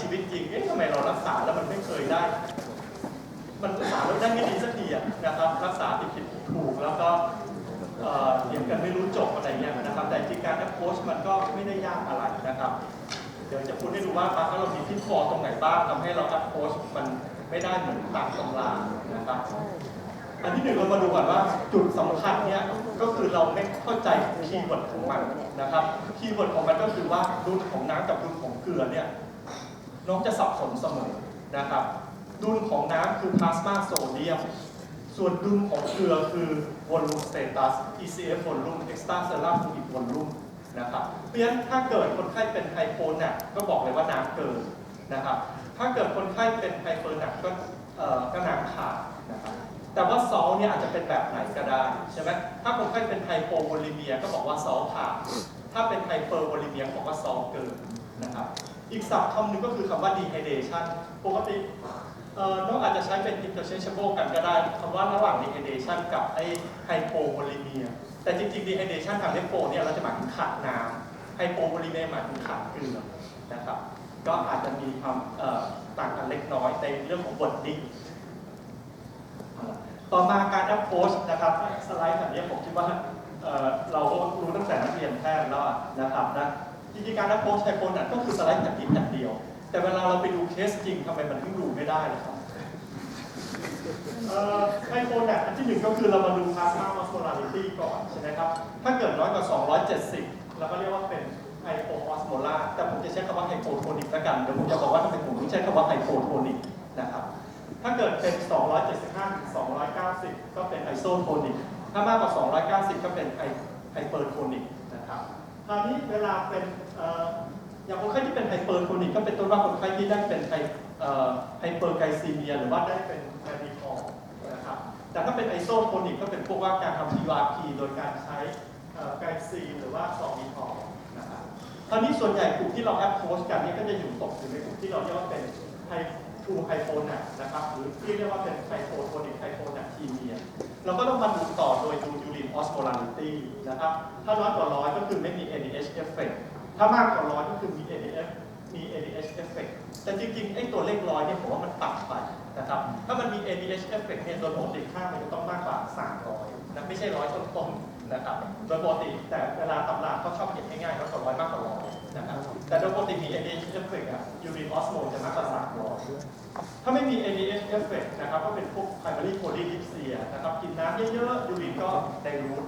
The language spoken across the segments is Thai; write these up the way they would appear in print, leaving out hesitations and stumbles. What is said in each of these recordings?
ชีวิตจริงทำไมเรารักษาแล้วมันไม่เคยได้ มันรักษาแล้วได้ไม่ดีสักทีนะครับรักษาผิดถูกแล้วก็เถียงกันไม่รู้จบอะไรเงี้ยนะครับแต่จริงการ approach มันก็ไม่ได้ยากอะไรนะครับเดี๋ยวจะพูดให้ดูว่าถ้าเรามีพิษคอตรงไหนบ้างทำให้เรา approach มันไม่ได้เหมือนตามตำรานะครับอันที่หนึ่งเรามาดูก่อนว่าจุดสำคัญเนี่ยก็คือเราไม่เข้าใจคีย์เวิร์ดของมันนะครับคีย์เวิร์ดของมันก็คือว่าดุลของน้ำกับดุลของเกลือเนี่ยน้องจะสับสนเสมอนะครับดุลของน้ำคือพลาสมาโซเดียมส่วนดุลของเกลือคือ volume status ECF volume extracellular fluid volume นะครับเพราะฉะนั้นถ้าเกิดคนไข้เป็นไฮโปหนักก็บอกเลยว่าน้ำเกินนะครับถ้าเกิดคนไข้เป็นไฮเปอร์หนักก็น้ำขาดนะครับแต่ว่าซอลเนี่ยอาจจะเป็นแบบไหนก็ได้ใช่ไหมถ้าคนไข้เป็นไฮโปโวลิเมียก็บอกว่าซอลขาดถ้าเป็นไฮเปอร์โวลิเมียบอกว่าซอลเกินนะครับอีกศัพท์คำหนึ่งก็คือคำว่า dehydration ปกติน้องอาจจะใช้เป็น interchangeable กันก็ได้คำว่าระหว่าง dehydration กับไอ้ hypovolemia แต่จริงๆ dehydration ทาง hypo เนี่ยเราจะหมายถึงขาดน้ำ hypovolemia หมายถึงขาดเกลือนะครับก็อาจจะมีความต่างกันเล็กน้อยในเรื่องของ wording ต่อมาการ approach นะครับสไลด์แบบนี้ผมคิดว่าเราก็รู้ตั้งแต่นักเรียนแพทย์แล้วนะครับนะจริงๆการ approach ไฮโปหนักก็คือสไลด์แบบนี้แบบเดียวแต่เวลาเราไปดูเคสจริงทำไมมันถึงดูไม่ได้ล่ะครับไฮโปหนักอันที่หนึ่งก็คือเรามาดู plasma osmolarity ก่อนใช่ไหมครับถ้าเกิดน้อยกว่า270เราก็เรียกว่าเป็นไฮโปออสโมลาร์แต่ผมจะใช้คำว่าไฮโปโทนิกแล้วกันเดี๋ยวผมจะบอกว่าทำไมผมถึงใช้คำว่าไฮโปโทนิกนะครับถ้าเกิดเป็น275ถึง290ก็เป็นไอโซโทนิกถ้ามากกว่า290ก็เป็นไฮเปอร์โทนิกนะครับคราวนี้เวลาเป็นอย่างคนไข้ที่เป็นไฮเปอร์โทนิกก็เป็นต้นว่าคนไข้ที่ได้เป็นไฮเปอร์ไกซีเมียหรือว่าได้เป็นแมดีคอลนะครับแต่ถ้าเป็นไอโซโทนิกก็เป็นพวกว่าการทำ PRP โดยการใช้ไกซีนหรือว่าซอร์บิทอลนะครับคราวนี้ส่วนใหญ่กลุ่มที่เราแอปโพสกันนี่ก็จะอยู่ตกอยู่ในกลุ่มที่เราเรียกว่าเป็นทูไฮโปหนักนะครับหรือที่เรียกว่าเป็นไฮโปโทนิกไฮโปหนักทีเมียเราก็ต้องมาดูต่อโดยดูยูรินออสโมลาริตี้นะครับถ้าน้อยกว่า100ก็คือไม่มี NADH effect ถ้ามากกว่า100ก็คือมี ADH effect แต่จริงๆไอ้ตัวเลข100เนี่ยผมว่ามันต่ำไปนะครับถ้ามันมี ADH effect เนี่ยโดยปกติค่ามันจะต้องมากกว่า300นะไม่ใช่100ต้นๆนะครับโดยปกติแต่เวลาตำราเขาชอบเขียนง่ายๆก็200มากกว่า100นะครับแต่โดยปกติมี ADH effect ยูรินออสโมจะมากกว่า300ถ้าไม่มี ADH effect นะครับก็เป็นพวก primary polydipsia นะครับกินน้ำเยอะๆยูรินก็ไดรูท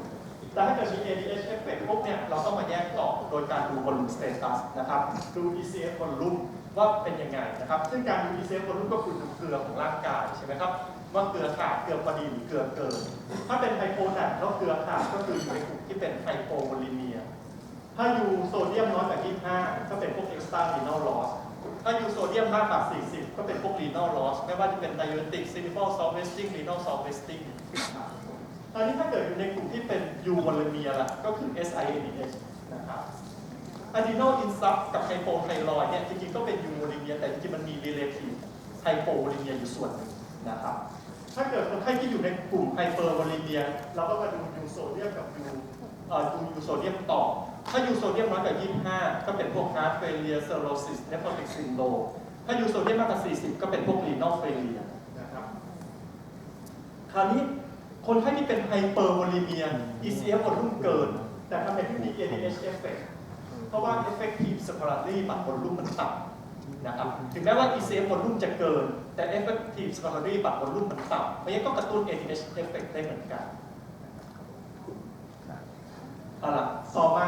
แต่ถ้าเกิดมี ADH effect พวกเนี่ยเราต้องมาแยกต่อโดยการดู volume status นะครับดู ECF volume ว่าเป็นยังไงนะครับซึ่งการดู ECF volume ก็คือดูเกลือของร่างกายใช่ไหมครับว่าเกลือขาดเกลือพอดีหรือเกลือเกินถ้าเป็นไฮโปหนักแล้วเกลือขาดก็คืออยู่ในกลุ่มที่เป็นไฮโปโวลิเมียถ้าอยู่โซเดียมน้อยกว่า25ก็เป็นพวก extra renal loss ถ้าอยู่โซเดียมมากกว่า40ก็เป็นพวก renal loss ไม่ว่าจะเป็น diuretic central salt wasting renal salt wasting ตอนนี้ถ้าเกิดอยู่ในกลุ่มที่เป็นยูโวลิเมียล่ะก็คือ SIADH นะครับ adrenal insufficient กับ hypothyroid เนี่ยจริงๆก็เป็นยูโวลิเมียแต่จริงๆมันมี relative hypovolemia อยู่ส่วนหนึ่งนะครับถ้าเกิดคนไข้ที่อยู่ในกลุ่ม hypervolemia เราก็มาดูยูโซเดียมกับยูโซเดียมต่อถ้ายูโซเดียมน้อยกว่า25ก็เป็นพวก heart failure cirrhosis nephrotic syndrome ถ้ายูโซเดียมมากกว่า40ก็เป็นพวก renal failure นะครับคราวนี้คนไข้ที่เป็นไฮเปอร์โวลิเมีย ECF วอลลุ่มเกินแต่ทำไมไม่มี ADH effect เพราะว่า effective circulatory บัตรวอลลุ่มมันต่ำนะครับถึงแม้ว่า ECF วอลลุ่มจะเกินแต่ effective circulatory บัตรวอลลุ่มมันต่ำเพราะงั้นก็กระตุ้น ADH effect ได้เหมือนกันเอาล่ะต่อมา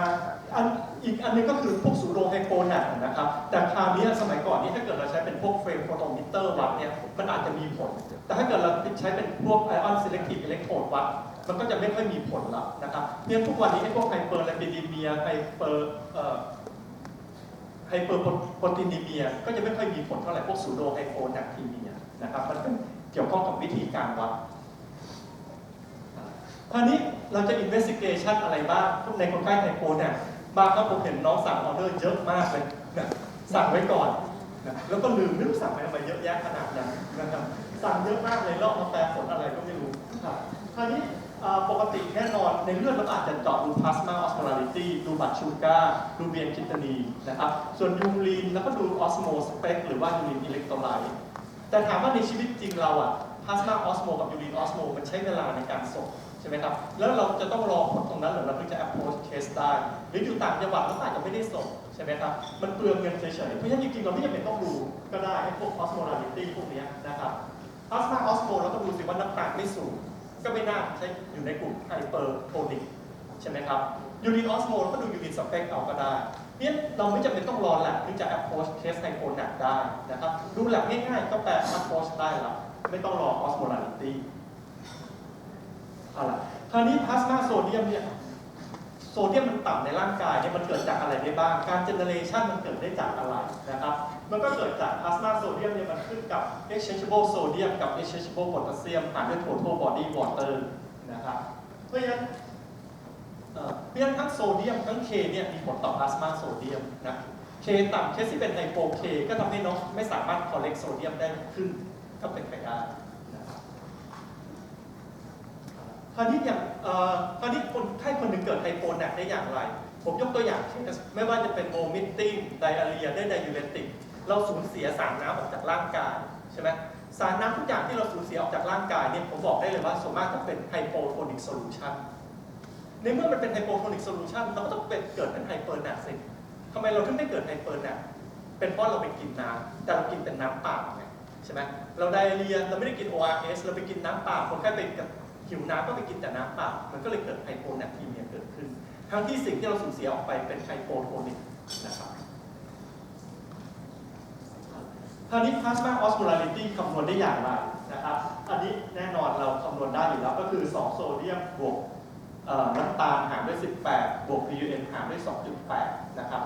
อีกอันนึงก็คือพวกซูโดไฮโปหนักนะครับแต่คราวนี้สมัยก่อนนี้ถ้าเกิดเราใช้เป็นพวกเฟรมโฟโตมิเตอร์วัดเนี่ยมันอาจจะมีผลแต่ถ้าเกิดเราใช้เป็นพวกไอออนซีเลคทีฟอิเล็กโทรดวัดมันก็จะไม่ค่อยมีผลละนะครับเนี่ยทุกวันนี้ไอ้พวกไฮเปอร์แลปิดีเมียไฮเปอร์โปรตีนีเมียก็จะไม่ค่อยมีผลเท่าไหร่พวกซูโดไฮโปหนักทีเมียนะครับมันเป็นเกี่ยวข้องกับวิธีการวัดคราวนี้เราจะ investigation อะไรบ้างในคนไข้ไฮโปเนี่ยบางครับผมเห็นน้องสั่งออเดอร์เยอะมากเลยนะสั่งไว้ก่อนนะแล้วก็ลืมไม่รู้สั่งไปทำไมเยอะแยะขนาดนั้นนะครับสั่งเยอะมากเลยลอกมาแปลผลอะไรก็ไม่รู้ครับคราวนี้ ปกติแน่นอนในเลือดเราอาจจะเจาะดูพลาสมาออสโมลาริตี้ดูบัตรชูการ์ดูเบียนคิตานีนะครับส่วนยูรีนแล้วก็ดูออสโมสเปกหรือว่ายูรีนอิเล็กโทรไลต์แต่ถามว่าในชีวิตจริงเราอะพลาสมาออสโมกับยูรีนออสโมมันใช้เวลาในการส่งใช่ไหมครับแล้วเราจะต้องรอผลตรงนั้นหรือเราถึงจะ approach case ได้หรืออยู่ต่างจังหวัดแล้วอาจจะไม่ได้ส่งใช่ไหมครับมันเปลืองเงินเฉยๆเพราะฉะนั้นจริงๆเราไม่จำเป็นต้องดูก็ได้ไอ้พวก osmolarity พวกนี้นะครับ plasma osmo เราก็ดูสิว่าน้ำตาลไม่สูงก็ไม่น่าใช้อยู่ในกลุ่มไฮเปอร์โทนิกใช่ไหมครับยูรินออสโมก็ดูยูรินสเปกเอาก็ได้เนี่ยเราไม่จำเป็นต้องรอแลบถึงจะ approach case ไฮโปหนักได้นะครับดูแลบง่ายๆก็แปล approach ได้แล้วไม่ต้องรอ osmolarity เอาล่ะคราวนี้พลาสมาโซเดียมเนี่ยโซเดียมมันต่ำในร่างกายเนี่ยมันเกิดจากอะไรได้บ้างการเจเนเรชันมันเกิดได้จากอะไรนะครับมันก็เกิดจากพลาสมาโซเดียมเนี่ยมันขึ้นกับ exchangeable sodium กับ exchangeable potassium หารด้วย total body water นะครับเพราะฉะนั้นทั้งโซเดียมทั้ง K เนี่ยมีผลต่อพลาสมาโซเดียมนะ K ต่ำเคสที่เป็นไฮโป K ก็ทำให้น้องไม่สามารถ collect โซเดียมได้ขึ้นก็เป็นไปได้คราวนี้อย่างคราวนี้คนไข้คนหนึ่งเกิดไฮโปหนักได้อย่างไรผมยกตัวอย่างเช่นไม่ว่าจะเป็นโวมิตติ้งไดอาเรียได้ไดยูเรติกเราสูญเสียสารน้ำออกจากร่างกายใช่ไหมสารน้ำทุกอย่างที่เราสูญเสียออกจากร่างกายเนี่ยผมบอกได้เลยว่าส่วนมากจะเป็นไฮโปโทนิกโซลูชันในเมื่อมันเป็นไฮโปโทนิกโซลูชันเราก็ต้องเกิดเป็นไฮเปอร์หนักสิทำไมเราถึงไม่เกิดไฮเปอร์หนักเป็นเพราะเราไปกินน้ำแต่เรากินแต่น้ำเปล่าไงใช่ไหมเราไดอาเรียเราไม่ได้กิน ORS เราไปกินน้ำเปล่าคนไข้ไปหิวน้ำก็ไปกินแต่น้ำเปล่ามันก็เลยเกิดไฮโปแนทรีเมียเกิดขึ้นทั้งที่สิ่งที่เราสูญเสียออกไปเป็นไฮโปโทนิกนะครับคราวนี้พลาสมาออสโมลาริตี้คำนวณได้อย่างไรนะครับอันนี้แน่นอนเราคำนวณได้อยู่แล้วก็คือ2โซเดียมบวกน้ำตาลหารด้วย18บวก PUN หารด้วย 2.8 นะครับ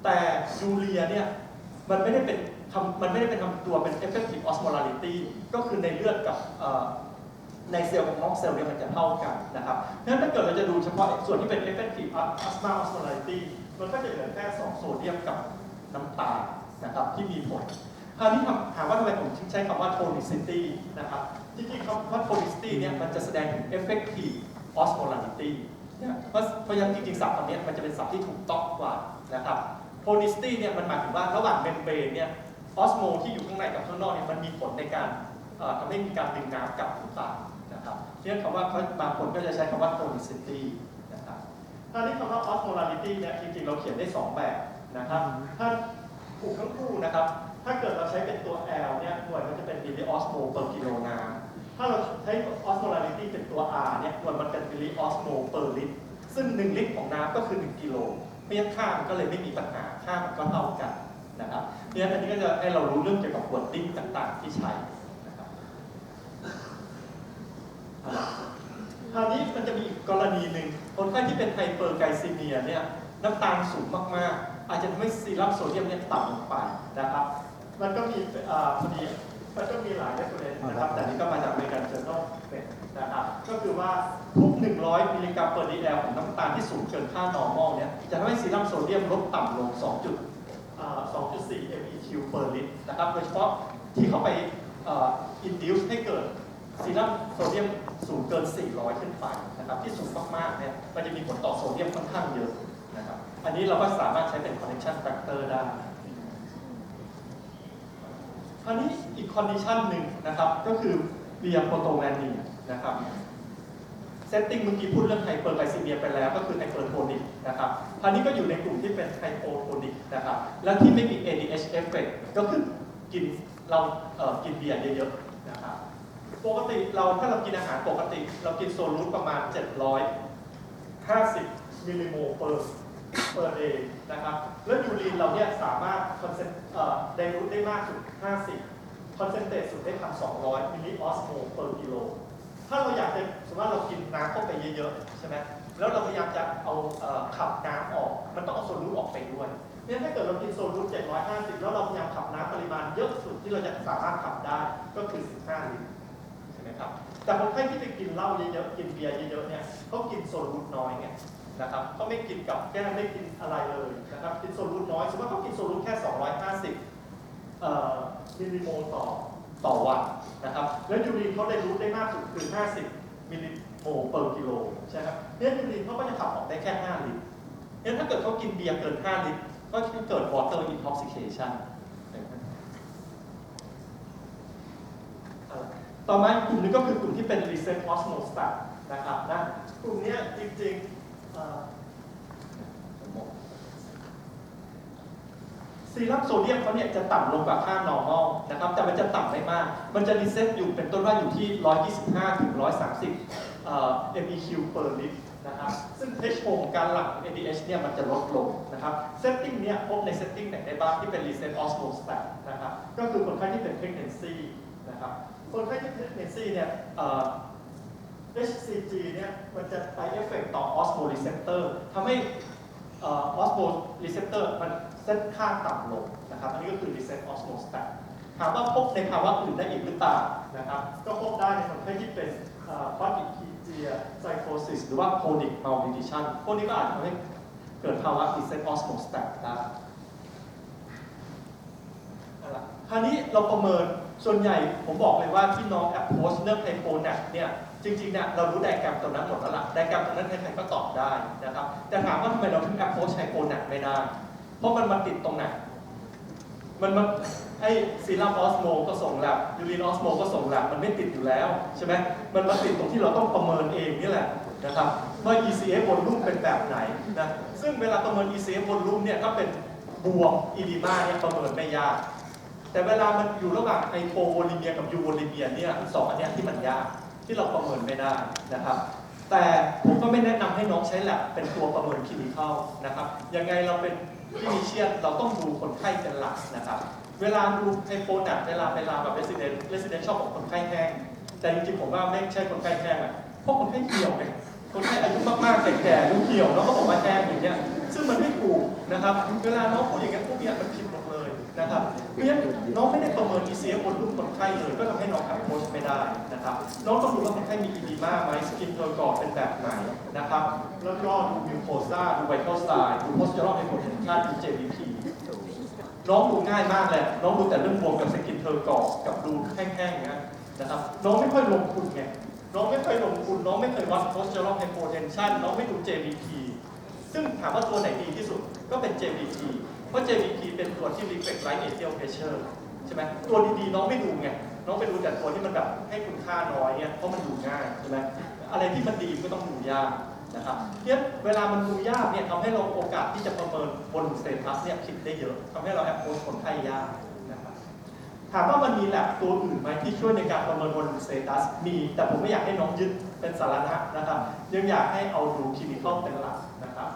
แต่ยูเรียเนี่ยมันไม่ได้เป็นทำตัวเป็น effective osmolarity ก็คือในเลือดกับในเซลล์กับนอกเซลล์เนี่ยมันจะเท่ากันนะครับเพราะฉะนั้นถ้าเกิดเราจะดูเฉพาะส่วนที่เป็น effective plasma osmolarity มันก็จะเหลือแค่2โซเดียมกับน้ำตาลนะครับที่มีผลคราวนี้ถามว่าทำไมผมใช้คำว่า tonicity นะครับจริงๆคำว่า tonicity เนี่ยมันจะแสดงถึง effective osmolarity เนี่ยเพราะฉะนั้นจริงๆศัพท์อันนี้มันจะเป็นศัพท์ที่ถูกต้องกว่านะครับ tonicity เนี่ยมันหมายถึงว่าระหว่างเมมเบรนเนี่ยออสโมที่อยู่ข้างในกับข้างนอกเนี่ยมันมีผลในการทำให้มีการดึงน้ำกลับหรือเปล่านะครับเรียกคำว่าบางคนก็จะใช้คำว่า tonicity นะครับถ้าที่คำว่า osmolarity เนี่ยจริงๆเราเขียนได้2แบบนะครับถ้าถูกทั้งคู่นะครับถ้าเกิดเราใช้เป็นตัว L เนี่ยหน่วยมันจะเป็น milliosmol per กิโลน้ำถ้าเราใช้ osmolarity เป็นตัว R เนี่ยหน่วยมันเป็น milliosmol per ลิตรซึ่ง1ลิตรของน้ำก็คือ1กิโลเพราะฉะนั้นค่ามันก็เลยไม่มีปัญหาค่ามันก็เท่ากันนะครับเพราะฉะนั้นอันนี้ก็จะให้เรารู้เรื่องเกี่ยวกับ wording ต่างๆที่ใช้คราวนี้มันจะมีอีกกรณีหนึ่งคนไข้ที่เป็นไฮเปอร์ไกลซีเมียเนี่ยน้ำตาลสูงมากๆอาจจะทำให้ซีรัมโซเดียมเนี่ยต่ำลงไปนะครับมันก็มีพอดีมันก็มีหลายเรฟเฟอเรนซ์นะครับแต่นี้ก็มาจาก American Journal นะครับก็คือว่าทุก100 มิลลิกรัมเปอร์ดีแอลของน้ำตาลที่สูงเกินค่า normal เนี่ยจะทำให้ซีรัมโซเดียมลดต่ำลง 2.4 MEQ per ลิตรนะครับโดยเฉพาะที่เขาไปinduce ให้เกิดซีรัมโซเดียมสูงเกิน 400 ขึ้นไปนะครับที่สูงมากๆเนี่ยมันจะมีผลต่อโซเดียมค่อนข้างเยอะนะครับอันนี้เราก็สามารถใช้เป็น connection factor ได้คราวนี้อีก condition หนึ่งนะครับก็คือ via protomania นะครับ setting เมื่อกี้พูดเรื่อง hyperglycemia ไปแล้วก็คือ hypertonic นะครับคราวนี้ก็อยู่ในกลุ่มที่เป็น hypotonic นะครับแล้วที่ไม่มี ADH effect ก็คือกินเบียร์เยอะๆนะครับปกติถ้าเรากินอาหารปกติเรากินโซลูทประมาณ750มิลลิโมลเปอร์เดย์นะครับแล้วยูรีนเราเนี่ยสามารถไดลูทได้มากสุด50คอนเซนเทรตสุดได้ 1,200 มิลลิออสโมลเปอร์กิโลถ้าเราอยากจะสมมติว่าเรากินน้ำเข้าไปเยอะๆใช่ไหมแล้วเราพยายามจะเอาขับน้ำออกมันต้องเอาโซลูทออกไปด้วยเนี่ยถ้าเกิดเรากินโซลูท750แล้วเราพยายามขับน้ำปริมาณเยอะสุดที่เราจะสามารถขับได้ก็คือ15 ลิตรใช่ไหมครับแต่คนไข้ที่ไปกินเหล้าเยอะๆกินเบียร์เยอะๆเนี่ยเขากินโซลูทน้อยไงนะครับเขาไม่กินกับแก้มไม่กินอะไรเลยนะครับกินโซลูทน้อยสมมติว่าเขากินโซลูทแค่250มิลลิโมลต่อวันนะครับแล้วยูรีนเขาได้รู้ได้มากสุดคือ50มิลลิ โมลเปอร์กิโลใช่ไหมเนี่ยยูรีนเขาก็จะขับออกได้แค่5 ลิตรเนี่ยถ้าเกิดเขากินเบียร์เกิน5 ลิตรก็จะเกิด water intoxication ต่อมากลุ่มนี้ก็คือกลุ่มที่เป็น reset osmostatic นะครับนะกลุ่มนี้จริงๆซีรัมโซเดียมเขาเนี่ยจะต่ำลงกว่าค่า normal นะครับแต่มันจะต่ำไม่มากมันจะ reset อยู่เป็นต้นว่าอยู่ที่ 125 ถึง 130 MEQ per litre นะครับซึ่ง threshold ของการหลั่ง NADH เนี่ยมันจะลดลงนะครับ setting เนี่ยพบใน setting ไหนได้บ้างที่เป็น reset osmostatic นะครับก็คือคนไข้ที่เป็น pregnancy นะครับคนไข้ที่ pregnancy เนี่ยHCG เนี่ยมันจะไปเอฟเฟกต์ต่อ osmoreceptor ทำให้osmoreceptor มันเซตค่าต่ำลงนะครับอันนี้ก็คือ reset osmostatic ถามว่าพบในภาวะอื่นได้อีกหรือเปล่านะครับก็พบได้ในคนไข้ที่เป็น quadriplegia psychosis หรือว่า chronic malnutrition พวกนี้ก็อาจจะทำให้เกิดภาวะ reset osmostatic ได้คราวนี้เราประเมินส่วนใหญ่ผมบอกเลยว่าที่น้อง approach เรื่องไฮโปแนปเนี่ยจริงๆเนี่ยเรารู้ไดอะแกรมตรงนั้นหมดแล้วล่ะไดอะแกรมตรงนั้นใครๆก็ตอบได้นะครับแต่ถามว่าทำไมเราถึง approach ไฮโปแนปไม่ได้เพราะมันมาติดตรงไหนมันไอซีรัมออสโมก็ส่งแลบยูรินออสโมก็ส่งแลบมันไม่ติดอยู่แล้วใช่ไหมมันมาติดตรงที่เราต้องประเมินเองนี่แหละนะครับว่า ECF volume เป็นแบบไหนนะซึ่งเวลาประเมิน ECF volume เนี่ยถ้าเป็นบวกอีดีมาเนี่ยประเมินไม่ยากแต่เวลามันอยู่ระหว่างไฮโปโวลิเมียกับยูโวลิเมียเนี่ยสองอันนี้ที่มันยากที่เราประเมินไม่ได้นะครับแต่ผมก็ไม่แนะนำให้น้องใช้แลบเป็นตัวประเมินคลินิคอลนะครับยังไงเราเป็นคลินิเชียนเราต้องดูคนไข้เป็นหลักนะครับเวลาดูไฮโปแนปเวลาแบบเรสซิเดนชอบของคนไข้แห้งแต่จริงๆผมว่าไม่ใช่คนไข้แห้งอ่ะเพราะคนไข้เหี่ยวไงคนไข้อายุมากๆแก่ๆแล้วเหี่ยวแล้วก็บอกว่าแห้งอย่างเงี้ยซึ่งมันไม่ถูกนะครับเวลาน้องพูดอย่างนี้พวกนี้มันผิดหมดเลยนะครับเพราะฉะนั้นน้องไม่ได้ประเมิน ECF บนรูปคนไข้เลยก็ทำให้น้องโพสไม่ได้นะครับน้องต้องดูว่าคนไข้มีอีดีมาไหมสกินเทอร์กอเป็นแบบไหนนะครับแล้วก็ดูมิวโคซ่าดูไวท์เคิลไซด์ดูโพสเจอรอลไฮโปเทนชันดู JVP น้องดูง่ายมากเลยน้องดูแต่เรื่องบวมกับสกินเทอร์กอกับดูแห้งๆนะครับน้องไม่ค่อยลงทุนไงน้องไม่เคยลงทุนน้องไม่เคยวัดโพสเจอรอลไฮโปเทนชันน้องไม่ดู JVP ซึ่งถามว่าตัวไหนดีที่สุดก็เป็น JVP เพราะ JVP เป็นตัวที่ reflect right atrial pressure ใช่ไหมตัวดีๆน้องไม่ดูไงน้องไปดูแต่ตัวที่มันแบบให้คุณค่าน้อยเนี่ยเพราะมันดูง่ายใช่ไหมอะไรที่มันดีก็ต้องดูยากนะครับเพราะฉะนั้นเวลามันดูยากเนี่ยทำให้เราโอกาสที่จะประเมินบนสเตตัสเนี่ยผิดได้เยอะทำให้เราแอปโพสคนไข้ยากนะครับถามว่ามันมีแลบตัวอื่นไหมที่ช่วยในการประเมินบนสเตตัสมีแต่ผมไม่อยากให้น้องยึดเป็นสาระนะครับยังอยากให้เอาดูคลินิคอลเป็นหลักนะครับ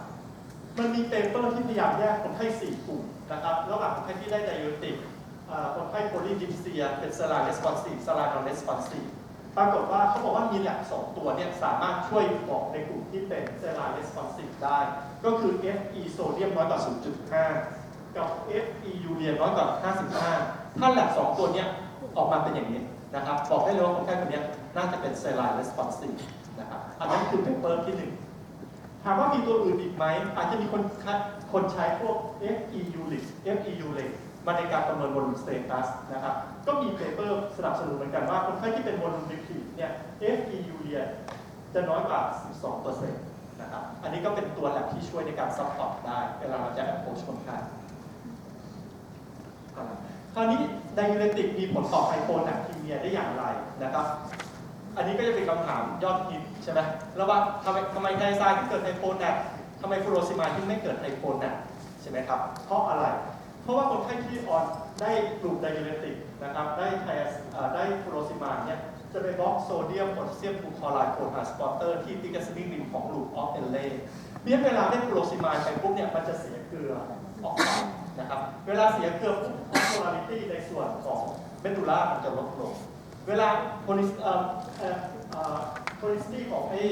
มันมีเปเปอร์ที่พยายามแยกคนไข้4 กลุ่มนะครับระหว่างคนไข้ที่ได้ไดยูติกคนไข้โพลีดิปเซียเป็นเซราเรสปอนซีฟเซรานอนเรสปอนซีฟปรากฏว่าเขาบอกว่ามีแลบ2 ตัวเนี่ยสามารถช่วยบอกในกลุ่มที่เป็นเซราเรสปอนซีฟได้ก็คือ Fe โซเดียมน้อยกว่า 0.5 กับ Fe ยูเรียน้อยกว่า 55 ถ้าแลบ2 ตัวเนี้ยออกมาเป็นอย่างนี้นะครับบอกได้เลยว่าคนไข้คนนี้น่าจะเป็นเซราเรสปอนซีฟนะครับอันนั้นคือเปเปอร์ที่1ถามว่ามีตัวอื่นอีกไหมอาจจะมีคนใช้พวก FEULIC มาในการประเมินวอลลุ่มสเตตัสนะครับก็มีเปเปอร์สนับสนุนเหมือนกันว่าคนไข้ที่เป็นวอลลุ่มดิครีสเนี่ย FEU จะน้อยกว่า 12% นะครับอันนี้ก็เป็นตัวแลบที่ช่วยในการซัพพอร์ตได้เวลาเราจะแอปโพสคนไข้คราวนี้ไดยูเรติกมีผลต่อไฮโปแนปทีเมียได้อย่างไรนะครับอันนี้ก็จะเป็นคำถามยอดฮิตใช่ไหมแล้วว่าทำไมไทไซน์ที่เกิดไฮโปแนปทำไมฟูโรซิมายที่ไม่เกิดไฮโปแนปใช่ไหมครับเพราะอะไรเพราะว่าคนไข้ที่อ่อนได้กลุ่มไดยูเรติกนะครับได้ฟูโรซิมายเนี่ยจะไปบล็อกโซเดียมโพแทสเซียมฟูคลอไรด์โพทาสปอร์เตอร์ที่ติกาซิมิกริมของลูปออฟเอลเล่เวลาได้ฟูโรซิมายไปปุ๊บเนี่ยมันจะเสียเกลือออกไปนะครับเวลาเสียเกลือปุ๊บออสโมลาริตี้ในส่วนของเมดูล่ามันจะลดลงเวลาโพลิซิตี้ของไอ้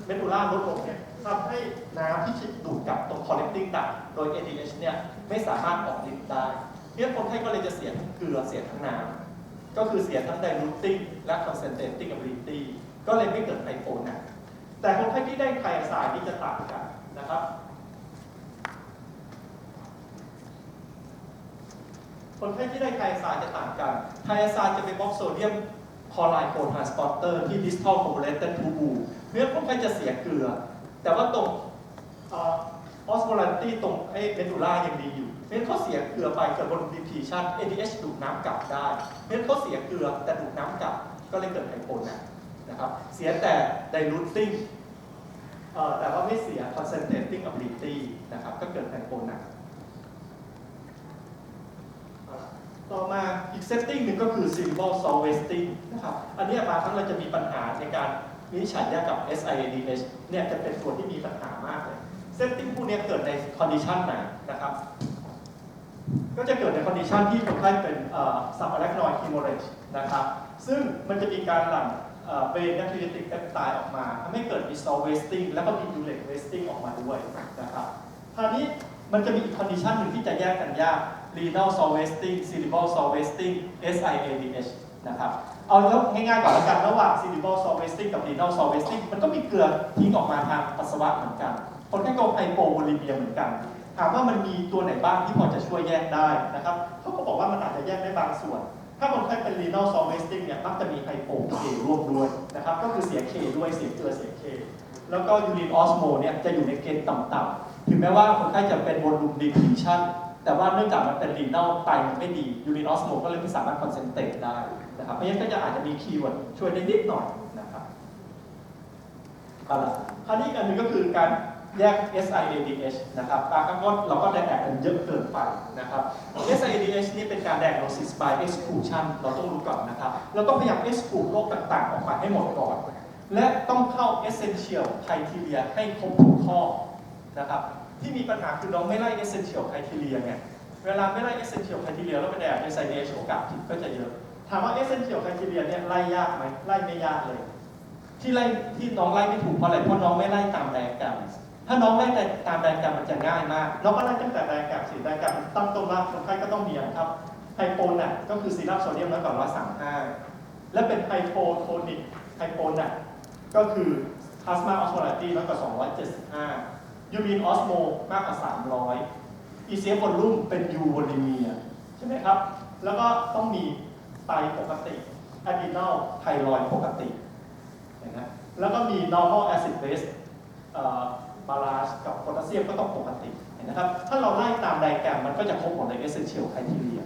เมดูล่าลดลงเนี่ยทำให้น้ำที่ดูดกลับตรง collecting duct โดย ADH เนี่ยไม่สามารถออกฤทธิ์ได้เนี่ยคนไข้ก็เลยจะเสียทั้งเกลือเสียทั้งน้ำก็คือเสียทั้ง diluting และ concentrating ability ก็เลยไม่เกิดไฮโปแนปแต่คนไข้ที่ได้ไทอาไซด์นี่จะต่างกันนะครับคนไข้ที่ได้ไทอาไซด์จะต่างกันไทอาไซด์จะไปบล็อกโซเดียมคลอไรด์โพทาสปอร์เตอร์ที่ distal convoluted tubule เนื้อคนไข้จะเสียเกลือแต่ว่าตรงออสโมลาริตี้ตรงเมดูล่ายังดีอยู่เพราะฉะนั้นเขาเสียเกลือไปเกิดบน depletion ADH ดูดน้ำกลับได้เพราะฉะนั้นเขาเสียเกลือแต่ดูดน้ำกลับก็เลยเกิดไฮโปนะครับเสียแต่ diluting แต่ว่าไม่เสีย concentrating ability นะครับก็เกิดไฮโปต่อมาอีกเซตติ้งหนึ่งก็คือ cerebral salt wasting นะครับอันนี้บางครั้งเราจะมีปัญหาในการวินิจฉัยยากับ SIADH เนี่ยจะเป็นส่วนที่มีปัญหามากเลยเซตติ้งพวกนี้เกิดในคอนดิชันไหนนะครับก็จะเกิดในคอนดิชันที่คนไข้เป็นsubarachnoid hemorrhage นะครับซึ่งมันจะมีการหลั่งเบนนัทริติกเปปไทด์ออกมาทำให้เกิดมี salt wasting แล้วก็มี urate wasting ออกมาด้วยนะครับคราวนี้มันจะมีอีกคอนดิชันหนึ่งที่จะแยกกันยาก renal salt wasting cerebral salt wasting SIADH นะครับเอาแล้วง่ายๆก่อนแล้วกันระหว่าง cerebral salt wasting กับ renal salt wasting มันก็มีเกลือทิ้งออกมาทางปัสสาวะเหมือนกันคนไข้ก็ไฮโปโวลิเมียเหมือนกันถามว่ามันมีตัวไหนบ้างที่พอจะช่วยแยกได้นะครับเขาก็บอกว่ามันอาจจะแยกได้บางส่วนถ้าคนไข้เป็น renal salt wasting เนี่ยมักจะมีไฮโปเคร่วมด้วยนะครับก็คือเสียเคด้วยเสียเกลือเสียเคแล้วก็ urine osmo เนี่ยจะอยู่ในเกณฑ์ต่ำๆถึงแม้ว่าคนไข้จะเป็น volume depletion แต่ว่าเนื่องจากมันเป็น renal ไตมันไม่ดี urine osmo ก็เลยไม่สามารถ concentrate ได้นะครับเพราะฉะนั้นก็จะอาจจะมีคีย์เวิร์ดช่วยได้นิดหน่อยนะครับเอาล่ะคราวนี้อันนึงก็คือการแยก SIADH นะครับบางครั้งเราก็ได้แอบกันเยอะเกินไปนะครับ SIADH นี่เป็นการ diagnosis by exclusion เราต้องรู้ก่อนนะครับเราต้องพยายาม exclude โรคต่างๆออกมาให้หมดก่อนและต้องเข้า essential criteria ให้ครบทุกข้อนะครับที่มีปัญหาคือเราไม่ไล่ essential criteria ไงเวลาไม่ไล่ essential criteria แล้วไปแดก SIADH โอกาสผิดก็จะเยอะถามว่า essential criteria เนี่ยไล่ยากไหมไล่ไม่ยากเลยที่น้องไล่ไม่ถูกเพราะอะไรเพราะน้องไม่ไล่ตามไดอะแกรมถ้าน้องไล่ตามไดอะแกรมมันจะง่ายมากน้องก็ไล่ตั้งแต่ไดอะแกรมไดอะแกรมตั้งต้นว่าคนไข้ก็ต้องมีครับไฮโปน่ะก็คือซีรัมโซเดียมน้อยกว่า135และเป็นไฮโปโทนิกไฮโปน่ะก็คือพลาสมาออสโมลาริตี้น้อยกว่า275ยูรินออสโมมากกว่า300 ECF วอลลุ่มเป็นยูโวลิเมียใช่ไหมครับแล้วก็ต้องมีไตปกติอะดรีนัลไทรอยด์ปกตินะแล้วก็มี normal acid base บาลานซ์กับโพแทสเซียมก็ต้องปกตินะครับถ้าเราไล่ตามไดอะแกรมมันก็จะครบหมดใน essential criteria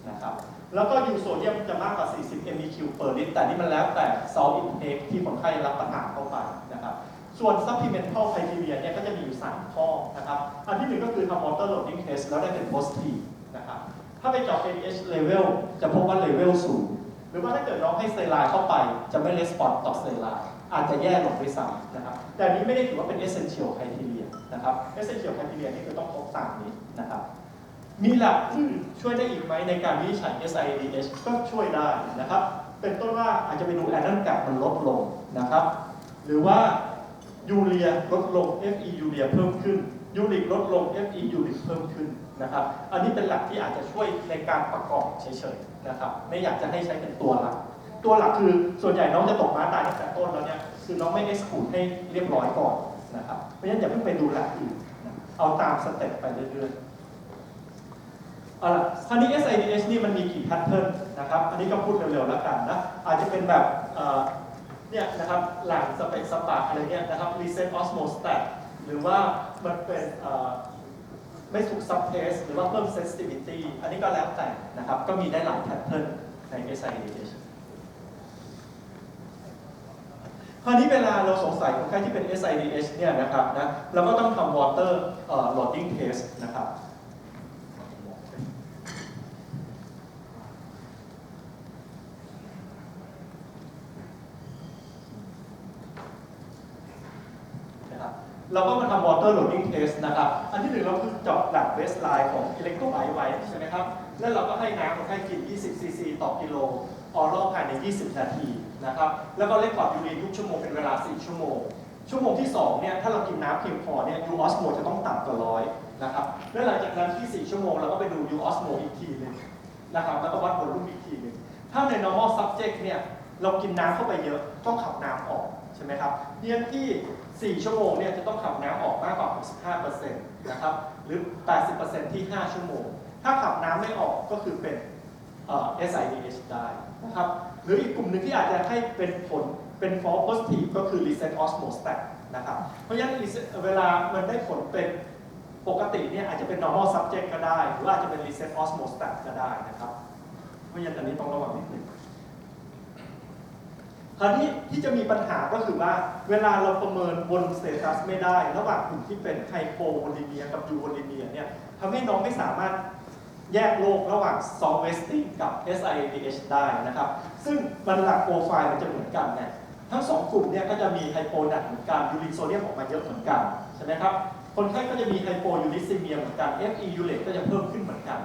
นะครับแล้วก็ยูโซเดียมจะมากกว่า40 mEq per litre แต่นี่มันแล้วแต่ salt intake ที่คนไข้รับประทานเข้าไปนะครับส่วน supplemental criteria เนี่ยก็จะมีอยู่3ข้อนะครับอันที่1ก็คือทำ water loading test แล้วได้เป็น positive นะครับถ้าไปเจาะ ADH level จะพบว่า level สูงหรือว่าถ้าเกิดน้องให้สเตอไรด์เข้าไปจะไม่ respond ต่อสเตอไรด์อาจจะแย่ลงไปซ้ำนะครับแต่นี้ไม่ได้ถือว่าเป็น essential criteria นะครับ essential criteria นี่คือต้องครบตามนี้นะครับมีหลักที่ช่วยได้อีกไหมในการวินิจฉัย SIADH ก็ช่วยได้นะครับเป็นต้นว่าอาจจะไปดูแอนนัลแกปมันลดลงนะครับหรือว่ายูเรียลดลง Fe ยูเรียเพิ่มขึ้นยูริกลดลง Fe ยูริกเพิ่มขึ้นนะครับอันนี้เป็นหลักที่อาจจะช่วยในการประกอบเฉยๆนะครับไม่อยากจะให้ใช้เป็นตัวหลักคือส่วนใหญ่น้องจะตกม้าตายตั้งแต่ต้นแล้วเนี่ยคือน้องไม่ exclude ให้เรียบร้อยก่อนนะครับเพราะฉะนั้นอย่าเพิ่งไปดูหลักอื่นเอาตามสเต็ปไปเรื่อยๆเอาล่ะคราวนี้ SIADH นี่มันมีกี่แพทเทิร์นนะครับอันนี้ก็พูดเร็วๆแล้วกันนะอาจจะเป็นแบบเนี่ยนะครับหลังสเปกสปาอะไรเนี่ยนะครับ reset osmostatic หรือว่ามันเป็นไม่ถูก suppress หรือว่าเพิ่ม sensitivity อันนี้ก็แล้วแต่นะครับก็มีได้หลายแพทเทิร์นใน SIADH คราวนี้เวลาเราสงสัยคนไข้ที่เป็น SIADH เนี่ยนะครับนะเราก็ต้องทำ water loading test นะครับเราก็มาทำ water loading test นะครับอันที่หนึ่งเราคือเจาะหลัก baseline ของ electrolyte ไว้ใช่ไหมครับแล้วเราก็ให้น้ำคนไข้กิน20 cc ต่อกิโลออรัลภายใน20 นาทีนะครับแล้วก็เรคคอร์ดยูรีนทุกชั่วโมงเป็นเวลา4 ชั่วโมงที่2เนี่ยถ้าเรากินน้ำเพียงพอเนี่ยยูออสโมจะต้องต่ำกว่า100นะครับแล้วหลังจากนั้นที่4 ชั่วโมงเราก็ไปดูยูออสโมอีกทีนึงนะครับแล้วก็วัดโวลุ่มอีกทีนึงถ้าใน normal subject เนี่ยเรากินน้ำเข้าไปเยอะต้องขับน้ำออกใช่ไหมครับเนี่ยที่4 ชั่วโมงเนี่ยจะต้องขับน้ำออกมากกว่า 65% นะครับหรือ 80% ที่ 5 ชั่วโมงถ้าขับน้ำไม่ออกก็คือเป็นSIADH ได้นะครับหรืออีกกลุ่มหนึ่งที่อาจจะให้เป็นผล เป็น false positive ก็คือ reset osmostat นะครับเพราะฉะนั้นเวลามันได้ผลเป็นปกติเนี่ยอาจจะเป็น normal subject ก็ได้หรืออาจจะเป็น reset osmostat ก็ได้นะครับเพราะฉะนั้นอันนี้ต้องระวังนิดนึงคราวนี้ที่จะมีปัญหาก็คือว่าเวลาเราประเมินบนสเตตัสไม่ได้ระหว่างกลุ่มที่เป็นไฮโปโวลิเมียกับยูโวลิเมียเนี่ยทำให้น้องไม่สามารถแยกโรคระหว่างซอลเวสติ้งกับ SIADH ได้นะครับซึ่งมันหลักโปรไฟล์มันจะเหมือนกันเนี่ยทั้งสองกลุ่มเนี่ยก็จะมีไฮโปหนักเหมือนกันยูริกโซเดียมออกมาเยอะเหมือนกันใช่ไหมครับคนไข้ก็จะมีไฮโปยูริซีเมียเหมือนกัน FE ยูเรตก็จะเพิ่มขึ้นเหมือนกัน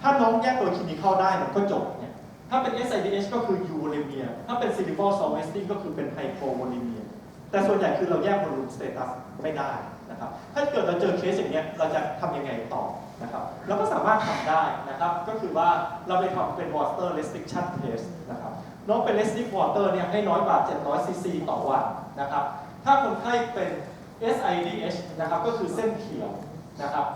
ถ้าน้องแยกโดยคลินิคอลได้มันก็จบเนี่ยถ้าเป็น SIDH ก็คือยูโวลิเมียถ้าเป็น cerebral soil wasting ก็คือเป็นไฮโปโวลิเมียแต่ส่วนใหญ่คือเราแยกบนรูมสเตตัสไม่ได้นะครับถ้าเกิดเราเจอเคสอย่างเนี้ยเราจะทำยังไงต่อนะครับเราก็สามารถทำได้นะครับก็คือว่าเราไปทำเป็น water restriction test นะครับน้องเป็น restrict water เนี่ยให้น้อยกว่า700 cc ต่อวันนะครับถ้าคนไข้เป็น SIDH นะครับก็คือเส้นเขียวนะครับ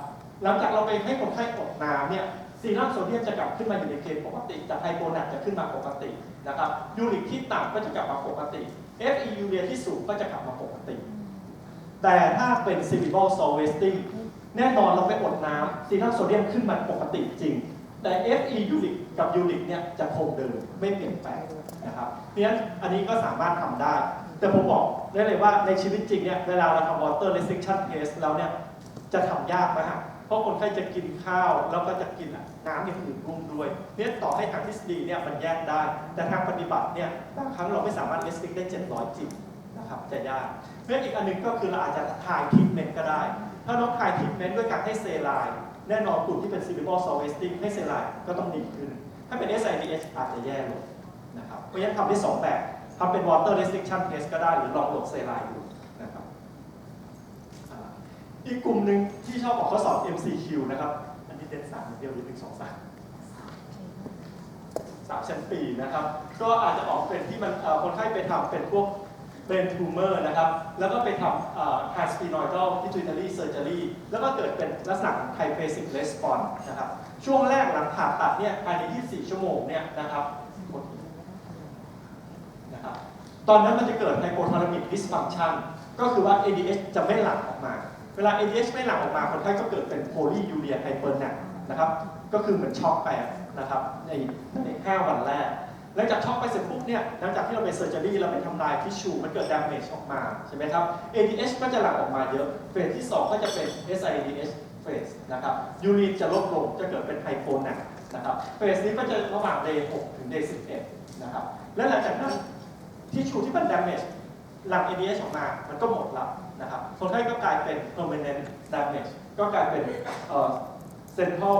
หลังจากเราไปให้คนไข้อดน้ำเนี่ยซีรัมโซเดียมจะกลับขึ้นมาอยู่ในเกณฑ์ปกติจากไฮโปนัทจะขึ้นมาปกตินะครับยูริกที่ต่ำก็จะกลับมาปกติ FE ยูเรียที่สูงก็จะกลับมาปกติแต่ถ้าเป็น cerebral soil wasting แน่นอนเราไปอดน้ำซีรัมโซเดียมขึ้นมาปกติจริงแต่ FE ยูริกกับยูริกเนี่ยจะคงเดิมไม่เปลี่ยนแปลงนะครับเพราะฉะนั้นอันนี้ก็สามารถทำได้แต่ผมบอกได้เลยว่าในชีวิตจริงเนี่ยเวลาเราทำ water restriction test แล้วเนี่ยจะทำยากมากเพราะคนไข้จะกินข้าวแล้วก็จะกินน้ำอย่างอื่นร่วมด้วยเนี่ยต่อให้ทางทฤษฎีเนี่ยมันแยกได้แต่ทางปฏิบัติเนี่ยบางครั้งเราไม่สามารถ restrict ได้700 จิตนะครับจะยากเรื่องอีกอันหนึงก็คือเราอาจจะถ่ายทรีทเมนต์ก็ได้ถ้าน้องถ่ายทรีทเมนต์ด้วยการให้เซไลน์แน่นอนกลุ่มที่เป็น cerebral soil wasting ให้เซไลน์ก็ต้องดีขึ้นถ้าเป็น SIDH อาจจะแย่ลงนะครับเพราะฉะนั้นทำได้2แบบทำเป็น water restriction test ก็ได้หรือลองโหลดเซไลน์ดูนะครับอีกกลุ่มหนึ่งที่ชอบออกข้อสอบ MCQ นะครับอันนี้เด่น3เดียวหรือ1 2 3 3 ชั้นปีนะครับก็อาจจะออกเป็นที่มันคนไข้ไปทำเป็นพวกเป็นทูเมอร์นะครับแล้วก็ไปทำ high sphenoidal pituitary surgery แล้วก็เกิดเป็นลักษณะของ triphasic response นะครับช่วงแรกหลังผ่าตัดเนี่ยภายใน24 ชั่วโมงเนี่ยนะครับตอนนั้นมันจะเกิด hypothalamic dysfunction ก็คือว่า ADH จะไม่หลั่งออกมาเวลา ADH ไม่หลั่งออกมาคนไข้ก็เกิดเป็น polyuria hypernatremia นะครับก็คือเหมือนช็อกไปนะครับใน5 วันแรกหลังจากช็อกไปเสร็จปุ๊บเนี่ยหลังจากที่เราไปเซอร์เจอรี่เราไปทำลายทิชชูมันเกิด damage ออกมาใช่ไหมครับ ADH ก็จะหลั่งออกมาเยอะเฟสที่ 2 ก็จะเป็น SIADH เฟสนะครับยูรีนจะลดลงจะเกิดเป็นไฮโปนัทนะครับเฟสนี้ก็จะระหว่าง day 6 ถึง day 11นะครับและหลังจากนั้นทิชชูที่มัน damage หลั่ง ADH ออกมามันก็หมดแล้วนะครับคนไข้ก็กลายเป็น permanent damage ก็กลายเป็นcentral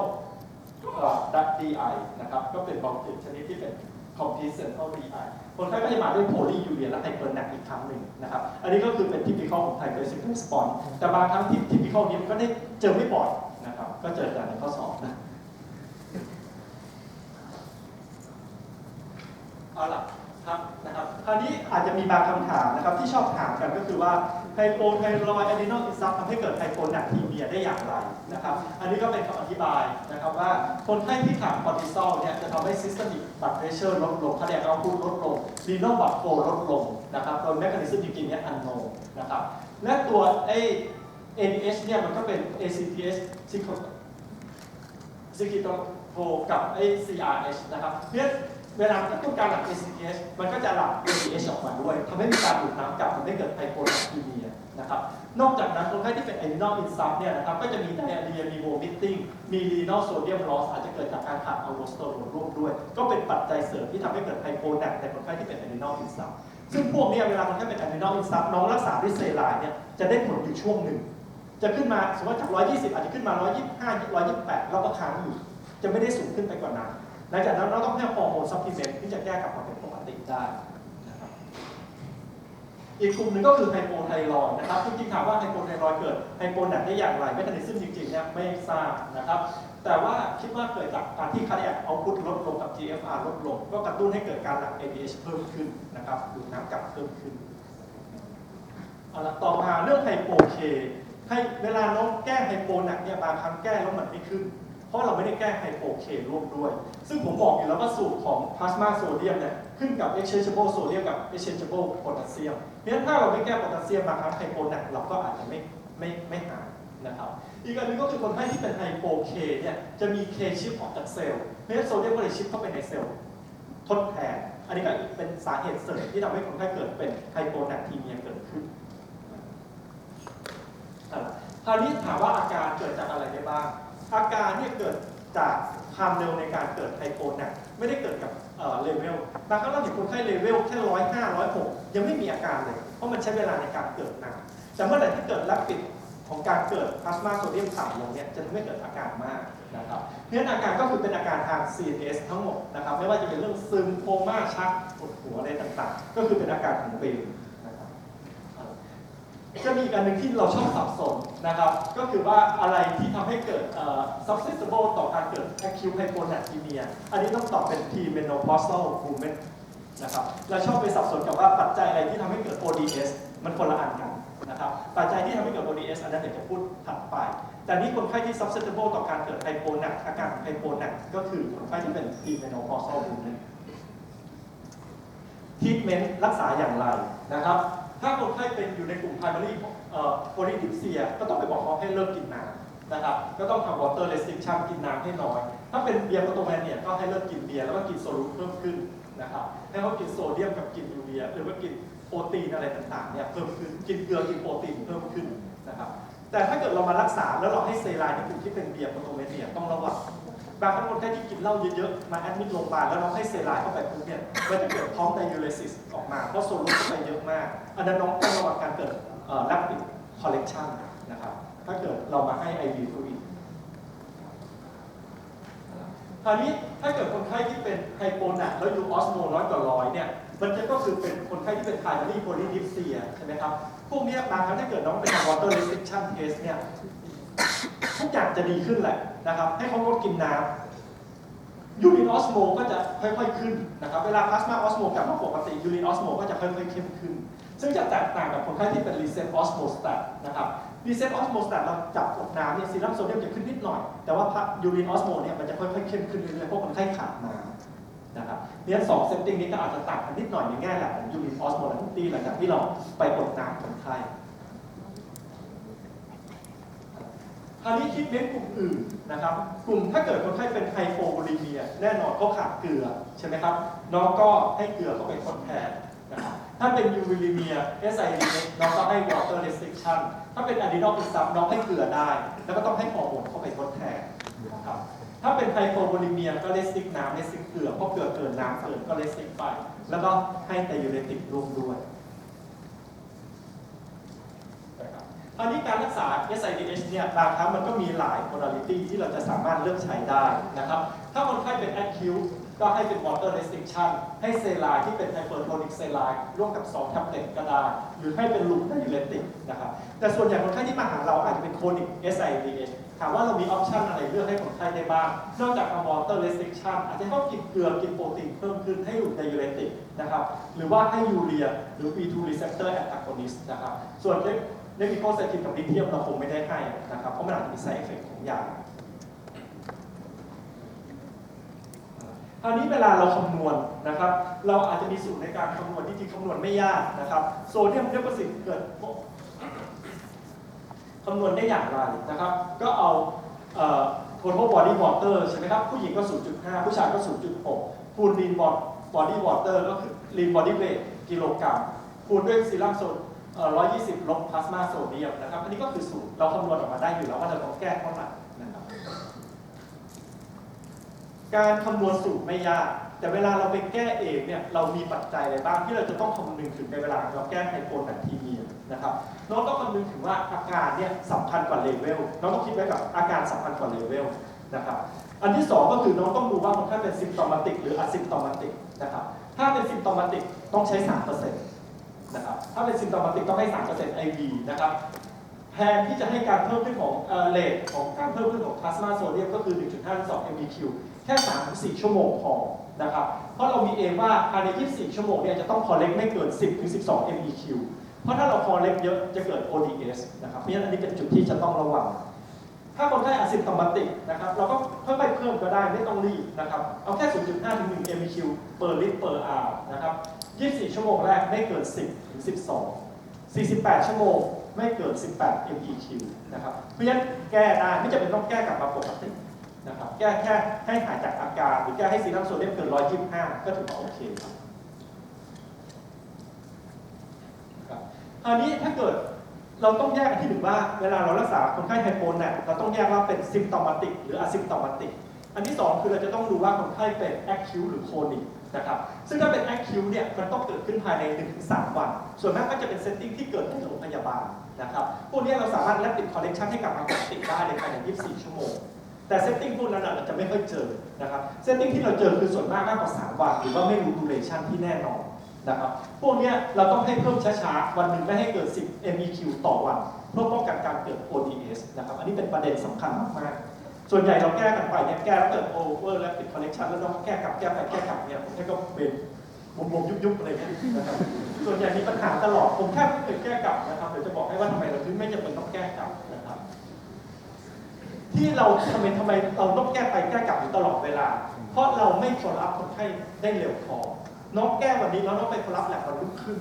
DI นะครับก็เป็นบอลติดชนิดที่เป็น complete central DI คนไข้ก็จะมาด้วย polyuria และ hypernatremia อีกครั้งหนึ่งนะครับอันนี้ก็คือเป็น typical ของ triphasic response แต่บางครั้ง typical นี้มันก็ได้เจอไม่บ่อยนะครับก็เจอจากในข้อสอบนะเอาล่ะครับนะครับคราวนี้อาจจะมีบางคำถามนะครับที่ชอบถามกันก็คือว่าไฮโปไทรอยด์อะดรีนัลอินซัฟทำให้เกิดไฮโปนัทรีเมียได้อย่างไรนะครับอันนี้ก็เป็นคำอธิบายนะครับว่าคนไข้ที่ขาดคอร์ติซอลเนี่ยจะทำให้ systemic blood pressure ลดลง cardiac output ลดลง renal blood flow ลดลงนะครับโดย mechanism จริงๆเนี่ย unknown นะครับและตัวADH เนี่ยมันก็เป็น ACTH secretory กับCRH นะครับเนี่ยเวลากระตุ้นการหลั่ง ACTH มันก็จะหลั่ง ADH ออกมาด้วยทำให้มีการดูดน้ำกลับทำให้เกิดไฮโปนัทรีเมียนะครับนอกจากนั้นคนไข้ที่เป็น adrenal insult เนี่ยนะครับก็จะมี diarrhea มี vomiting มี renal sodium loss อาจจะเกิดจากการขาดอัลโดสเตอโรนร่วมด้วยก็เป็นปัจจัยเสริมที่ทำให้เกิดไฮโปนัทในคนไข้ที่เป็น adrenal insult ซึ่งพวกนี้เวลาคนไข้เป็น adrenal insult น้องรักษาด้วยเซไลน์เนี่ยจะได้ผลอยู่ช่วงหนึ่งจะขึ้นมาสมมติจาก120อาจจะขึ้นมา125 128แล้วก็ค้างอยู่จะไม่ได้สูงขึ้นไปกว่านั้นหลังจากนั้นเราต้องให้ฮอร์โมนซัพพลีเมนต์ที่จะแก้กลับมาเป็นปกติได้นะครับอีกกลุ่มหนึ่งก็คือไฮโปไทรอยด์นะครับจริงๆถามว่าไฮโปไทรอยด์เกิดไฮโปนัทได้อย่างไรไม่ทันซึ่งจริงๆเนี่ยไม่ทราบนะครับแต่ว่าคิดว่าเกิดจากการที่ cardiac output ลดลงกับ GFR ลดลงก็กระตุ้นให้เกิดการหลั่ง ADH เพิ่มขึ้นนะครับดูดน้ำกลับเพิ่มขึ้นเอาละต่อมาเรื่องไฮโปเคให้เวลาน้องแก้ไฮโปนัทเนี่ยบางครั้งแก้แล้วมันไม่ขึ้นเพ ราะเราไม่ได้แก้ไฮโปเคร่วมด้วยซึ่งผมบอกอยู่แล้วว่าสูตรของพลาสมาโซเดียมเนี่ยขึ้นกับ exchangeable โซเดียมกับ exchangeable โพแทสเซียมเพราะฉะนั้นถ้าเราไม่แก้โพแทสเซียมบางครั้งไฮโปเนี่ยเราก็อาจจะไม่หายนะครับอีกอันนึงก็คือคนไข้ที่เป็นไฮโปเคเนี่ยจะมีเคชิปออกจากเซลล์เพราะฉะนั้นโซเดียมก็เลยชิปเข้าไปในเซลล์ทดแทนอันนี้ก็เป็นสาเหตุเสริมที่ทำให้คนไข้เกิดเป็นไฮโปแนททีเมียเกิดขึ้นคราวนี้ถามว่าอาการเกิดจากอะไรได้บ้างอาการเนี่ยเกิดจากความเร็วในการเกิดไฮโปแนทไม่ได้เกิดกับเลเวลบางครั้งเราเห็นคนไข้เลเวลแค่105 106ยังไม่มีอาการเลยเพราะมันใช้เวลาในการเกิดนานแต่เมื่อไหร่ที่เกิดแรปปิดของการเกิดพลาสมาโซเดียมต่ำลงเนี่ยจะทำให้เกิดอาการมากนะครับเพราะฉะนั้นอาการก็คือเป็นอาการทาง CNS ทั้งหมดนะครับไม่ว่าจะเป็นเรื่องซึมโคม่าชักปวดหัวอะไรต่างๆก็คือเป็นอาการของเบลนะครับจะมีอีกอันหนึ่งที่เราชอบสับสนนะครับก็คือว่าอะไรที่ทำให้เกิดsusceptible ต่อการเกิด acute hyponatremia อันนี้ต้องตอบเป็น premenopausal women นะครับเราชอบไปสับสนกับว่าปัจจัยอะไรที่ทำให้เกิด ODS มันคนละอันกันนะครับปัจจัยที่ทำให้เกิด ODS อันนั้นเดี๋ยวจะพูดถัดไปแต่นี้คนไข้ที่ susceptible ต่อการเกิดไฮโปแนทอาการไฮโปแนทก็คือคนไข้ที่เป็น premenopausal women treatment รักษาอย่างไรนะครับถ้าคนไข้เป็นอยู่ในกลุ่ม primary polydipsia ก็ต้องไปบอกเขาให้เลิกกินน้ำนะครับก็ต้องทำ water restriction กินน้ำให้น้อยถ้าเป็นเบียร์โปรโตแมนเนี่ยก็ให้เลิกกินเบียร์แล้วก็กินโซลูเพิ่มขึ้นนะครับให้เขากินโซเดียมกับกินยูเรียหรือว่ากินโปรตีนอะไรต่างๆเนี่ยเพิ่มขึ้นกินเกลือกินโปรตีนเพิ่มขึ้นนะครับแต่ถ้าเกิดเรามารักษาแล้วเราให้เซไลน์ในกลุ่มที่เป็นเบียร์โปรโตแมนเนี่ยต้องระวังบางครั้งคนไข้ที่กินเหล้าเยอะๆมาแอดมิดโรงพยาบาลแล้วเราให้เซไลน์เข้าไปปุ๊บเนี่ยมันจะเกิดท้องไดยูเรซิสออกมาเพราะโซลูเข้าไปเยอะมากอันนั้นน้องต้องระวังการเกิดrapid collection นะครับถ้าเกิดเรามาให้ IV fluid คราวนี้ถ้าเกิดคนไข้ที่เป็นไฮโปแนทแล้วยูออสโมน้อยกว่า100เนี่ยมันจะก็คือเป็นคนไข้ที่เป็น primary polydipsia ใช่ไหมครับพวกนี้บางครั้งถ้าเกิดน้องเป็น water restriction test เนี่ยทุกอย่างจะดีขึ้นแหละนะครับให้เขางดกินน้ำยูรินออสโมก็จะค่อยๆขึ้นนะครับเวลาพลาสมาออสโมกลับมาปกติยูรินออสโมก็จะค่อยๆเข้มขึ้นซึ่งจะแตกต่างกับคนไข้ที่เป็นรีเซ็ตออสโมสแตทนะครับรีเซ็ตออสโมสแตทเราจับกดน้ำเนี่ยซีรัมโซเดียมจะขึ้นนิดหน่อยแต่ว่ายูรินออสโมเนี่ยมันจะค่อยๆเข้มขึ้นเรื่อยๆเพราะคนไข้ขาดน้ำนะครับเนี่ยสองเซตติ้งนี้ก็อาจจะต่างกันนิดหน่อยในแง่แหละของยูรินออสโมและทุกตีหลังจากที่เราไปกดน้ำคนไข้คราวนี้คิดเน้นกลุ่มอื่นนะครับกลุ่มถ้าเกิดคนไข้เป็นไฮโปโวลีเมียแน่นอนเขาขาดเกลือใช่ไหมครับน้องก็ให้เกลือเข้าไปทดแทนนะครับถ้าเป็นยูริลีเมีย SIDS น้องก็ให้ water restriction ถ้าเป็น adrenal insult น้องให้เกลือได้แล้วก็ต้องให้ฮอร์โมนเข้าไปทดแทนนะครับถ้าเป็นไฮโปโวลีเมียก็เลสติกน้ำเลสติกเกลือเพราะเกลือเกินน้ำเกินก็เลสติกไปแล้วก็ให้ไดยูเรติกร่วมด้วยอันนี้การรักษา SIDH เนี่ยบางครั้งมันก็มีหลาย modality ที่เราจะสามารถเลือกใช้ได้นะครับถ้าคนไข้เป็น acute ก็ให้เป็น water restriction ให้เซไลน์ที่เป็น hypertonic saline ร่วมกับ2 tablet ก็ได้หรือให้เป็น loop diuretic นะครับแต่ส่วนใหญ่คนไข้ที่มาหาเราอาจจะเป็น chronic SIDH ถามว่าเรามี option อะไรเลือกให้คนไข้ได้บ้างนอกจาก water restriction อาจจะต้องกินเกลือกินโปรตีนเพิ่มขึ้นให้ loop diuretic นะครับหรือว่าให้ยูเรียหรือ B2 receptor antagonist นะครับส่วนเลมิโคไซทินกับลิเธียมเราคงไม่ได้ให้นะครับเพราะมันอาจจะมี side effect ของยาคราวนี้เวลาเราคำนวณนะครับเราอาจจะมีสูตรในการคำนวณที่จริงคำนวณไม่ยากนะครับโซเดียมเดโพซิตเกิดคำนวณได้อย่างไรนะครับก็เอาtotal body water ใช่ไหมครับผู้หญิงก็ 0.5 ผู้ชายก็ 0.6 คูณ lean body water ก็คือ lean body weight กิโลกรัมคูณด้วยซีรัมโซ120 ลบพลาสมาโซเดียมนะครับอันนี้ก็คือสูตรเราคำนวณออกมาได้อยู่แล้วว่าเราต้องแก้เท่าไหร่นะครับการคำนวณสูตรไม่ยากแต่เวลาเราไปแก้เองเนี่ยเรามีปัจจัยอะไรบ้างที่เราจะต้องคำนึงถึงในเวลาเราแก้ไฮโปแนททีเมียนะครับน้องต้องคำนึงถึงว่าอาการเนี่ยสำคัญกว่าเลเวลน้องต้องคิดไว้กับอาการสำคัญกว่าเลเวลนะครับอันที่2ก็คือน้องต้องดูว่าคนไข้เป็นซิมโตมาติกหรืออะซิมโตมาติกนะครับถ้าเป็นซิมโตมาติกต้องใช้ 3%นะครับถ้าเป็นซิมโตมาติกต้องให้ 3% IV นะครับแทนที่จะให้การเพิ่มขึ้นของเรทของการเพิ่มขึ้นของพลาสมาโซเดียมก็คือ 1.5-2 mBq แค่ 3-4 ชั่วโมงพอนะครับเพราะเรามีเองว่าภายใน 24 ชั่วโมงเนี่ยจะต้องคอลเลกไม่เกิน 10-12 mBq เพราะถ้าเราคอลเลกเยอะจะเกิด ODS นะครับเพราะฉะนั้นอันนี้เป็นจุดที่จะต้องระวัง ถ้าคนไข้อะซิมตอมาติกนะครับเราก็ค่อยๆเพิ่มก็ได้ไม่ต้องรีบนะครับเอาแค่ 0.5 ถึง 1 MEQ per liter per hour นะครับ24 ชั่วโมงแรกไม่เกิน 10 ถึง 12 48 ชั่วโมงไม่เกิน 18 MEQ นะครับเพราะฉะนั้นแก้ได้ไม่จำเป็นต้องแก้กลับมาปกตินะครับแก้แค่ให้หายจากอาการหรือแก้ให้ซีรัมโซเดียมเกิน 125 ก็ถือว่าโอเคครับคราวนี้ถ้าเกิดเราต้องแยกกันที่หนึ่งว่าเวลาเรารักษาคนไข้ไฮโปเนี่ยเราต้องแยกว่าเป็นซิมตอมาติกหรืออะซิมตอมาติกอันที่2คือเราจะต้องดูว่าคนไข้เป็นแอคคิวหรือโคนิกนะครับซึ่งถ้าเป็นแอคคิวเนี่ยมันต้องเกิดขึ้นภายใน 1-3 วันส่วนมากก็จะเป็นเซตติ้งที่เกิดในโรงพยาบาลนะครับพวกนี้เราสามารถแลปปิดคอลเลกชันให้กลับมาปกติได้ในภายใน 24 ชั่วโมงแต่เซตติ้งพวกนั้นเราจะไม่ค่อยเจอนะครับเซตติ้งที่เราเจอคือส่วนมากมากกว่า3 วันหรือว่าไม่รู้ดูเรชั่นที่แน่นอนนะครับพวกนี้เราต้องให้เพิ่มช้าๆวันหนึ่งไม่ให้เกิด 10 MEQ ต่อวันเพื่อป้องกันการเกิด ODS นะครับอันนี้เป็นประเด็นสำคัญมากๆส่วนใหญ่เราแก้กันไปเนี่ยแก้แล้วเกิด over rapid collection แล้วต้องแก้กลับแก้ไปแก้กลับเนี่ยผมแค่ก็เป็นบวมๆยุบๆอะไรเงี้ยนะครับส่วนใหญ่มีปัญหาตลอดผมแค่ไม่เคยแก้กลับนะครับเดี๋ยวจะบอกให้ว่าทำไมเราถึงไม่จำเป็นต้องแก้กลับนะครับที่เราทำไมเราต้องแก้ไปแก้กลับอยู่ตลอดเวลาเพราะเราไม่ follow up คนไข้ได้เร็วพอน้องแก้วันนี้แล้วน้องไป follow up แลบวันรุ่งขึ้น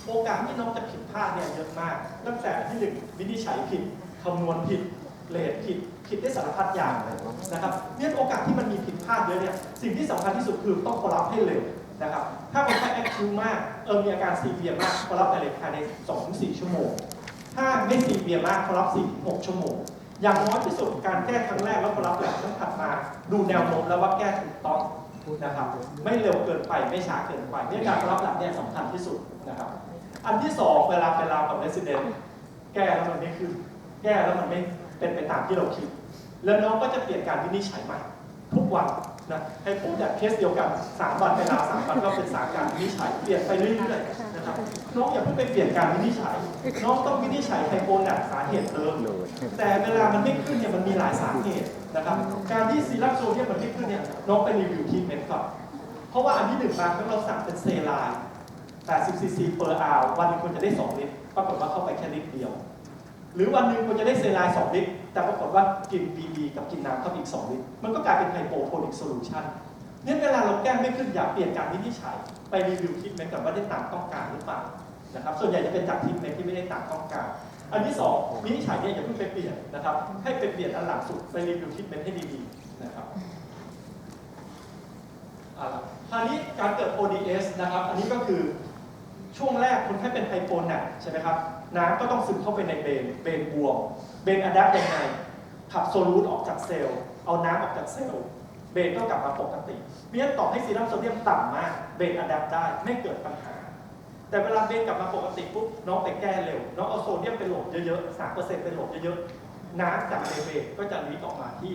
โอกาสที่น้องจะผิดพลาดเนี่ยเยอะมากตั้งแต่ที่1วินิจฉัยผิดคำนวณผิดเรทผิดได้สารพัดอย่างเลยนะครับเนี่ยโอกาสที่มันมีผิดพลาดเยอะเนี่ยสิ่งที่สำคัญที่สุดคือต้อง follow up ให้เร็วนะครับถ้าคนไข้ acute มากมีอาการซีเวียร์มาก follow up ภายใน 2-4 ชั่วโมงถ้าไม่ซีเวียร์มาก follow up 4-6 ชั่วโมงอย่างน้อยที่สุดการแก้ครั้งแรกแล้ว follow up แลบต้องถัดมาดูแนวโน้มแล้วว่าแก้ถูกต้องนะครับไม่เร็วเกินไปไม่ช้าเกินไปเนี่ยการ follow up แลบเนี่ยสำคัญที่สุดนะครับอันที่2เวลากับ resident แก้แล้วมันไม่ขึ้นแก้แล้วมันไม่เป็นไปตามที่เราคิดแล้วน้องก็จะเปลี่ยนการวินิจฉัยใหม่ทุกวันนะให้ผมจากเคสเดียวกัน3 วันเวลา3 วันก็เป็น3 การวินิจฉัยเปลี่ยนไปเรื่อยๆนะครับน้องอย่าเพิ่งไปเปลี่ยนการวินิจฉัยน้องต้องวินิจฉัยไฮโปหนักสาเหตุเดิมแต่เวลามันไม่ขึ้นเนี่ยมันมีหลายสาเหตุนะครับการที่ซีรัมโซเดียมมันไม่ขึ้นเนี่ยน้องไปรีวิวทีเมนต์ก่อนเพราะว่าอันที่1มาเราสั่งเป็นเซไลน์80 cc per hour วันนึงควรจะได้2 ลิตรปรากฏว่าเข้าไปแค่ลิตรเดียวหรือวันหนึ่งควรจะได้เซไลน์2 ลิตรแต่ปรากฏว่ากิน BB กับกินน้ำเข้าอีก2 ลิตรมันก็กลายเป็นไฮโปโทนิกโซลูชันเนี่ยเวลาเราแก้ไม่ขึ้นอย่าเปลี่ยนการวินิจฉัยไปรีวิวทรีทเมนต์กับว่าได้ตามต้องการหรือเปล่านะครับส่วนใหญ่จะเป็นจากทรีทเมนต์ที่ไม่ได้ตามต้องการอันที่2วินิจฉัยเนี่ยอย่าเพิ่งไปเปลี่ยนนะครับให้ไปเปลี่ยนอันหลังสุดไปรีวิวทรีทเมนต์ให้ดีๆนะครับคราวนี้การเกิด ODS นะครับอันนี้ก็คือช่วงแรกคนไข้เป็นไฮโปหนักใช่ไหมครับน้ำก็ต้องซึมเข้าไปในเบนบวมเบนอะแดปยังไงขับโซลูตออกจากเซลล์เอาน้ำออกจากเซลล์เบนก็กลับมาปกติเพราะฉะนั้นต่อให้ซีรัมโซเดียมต่ำมากเบนอะแดปได้ไม่เกิดปัญหาแต่เวลาเบนกลับมาปกติปุ๊บน้องไปแก้เร็วน้องเอาโซเดียมไปโหลดเยอะๆ 3% ไปโหลดเยอะๆน้ำจากในเบนก็จะลีกออกมาที่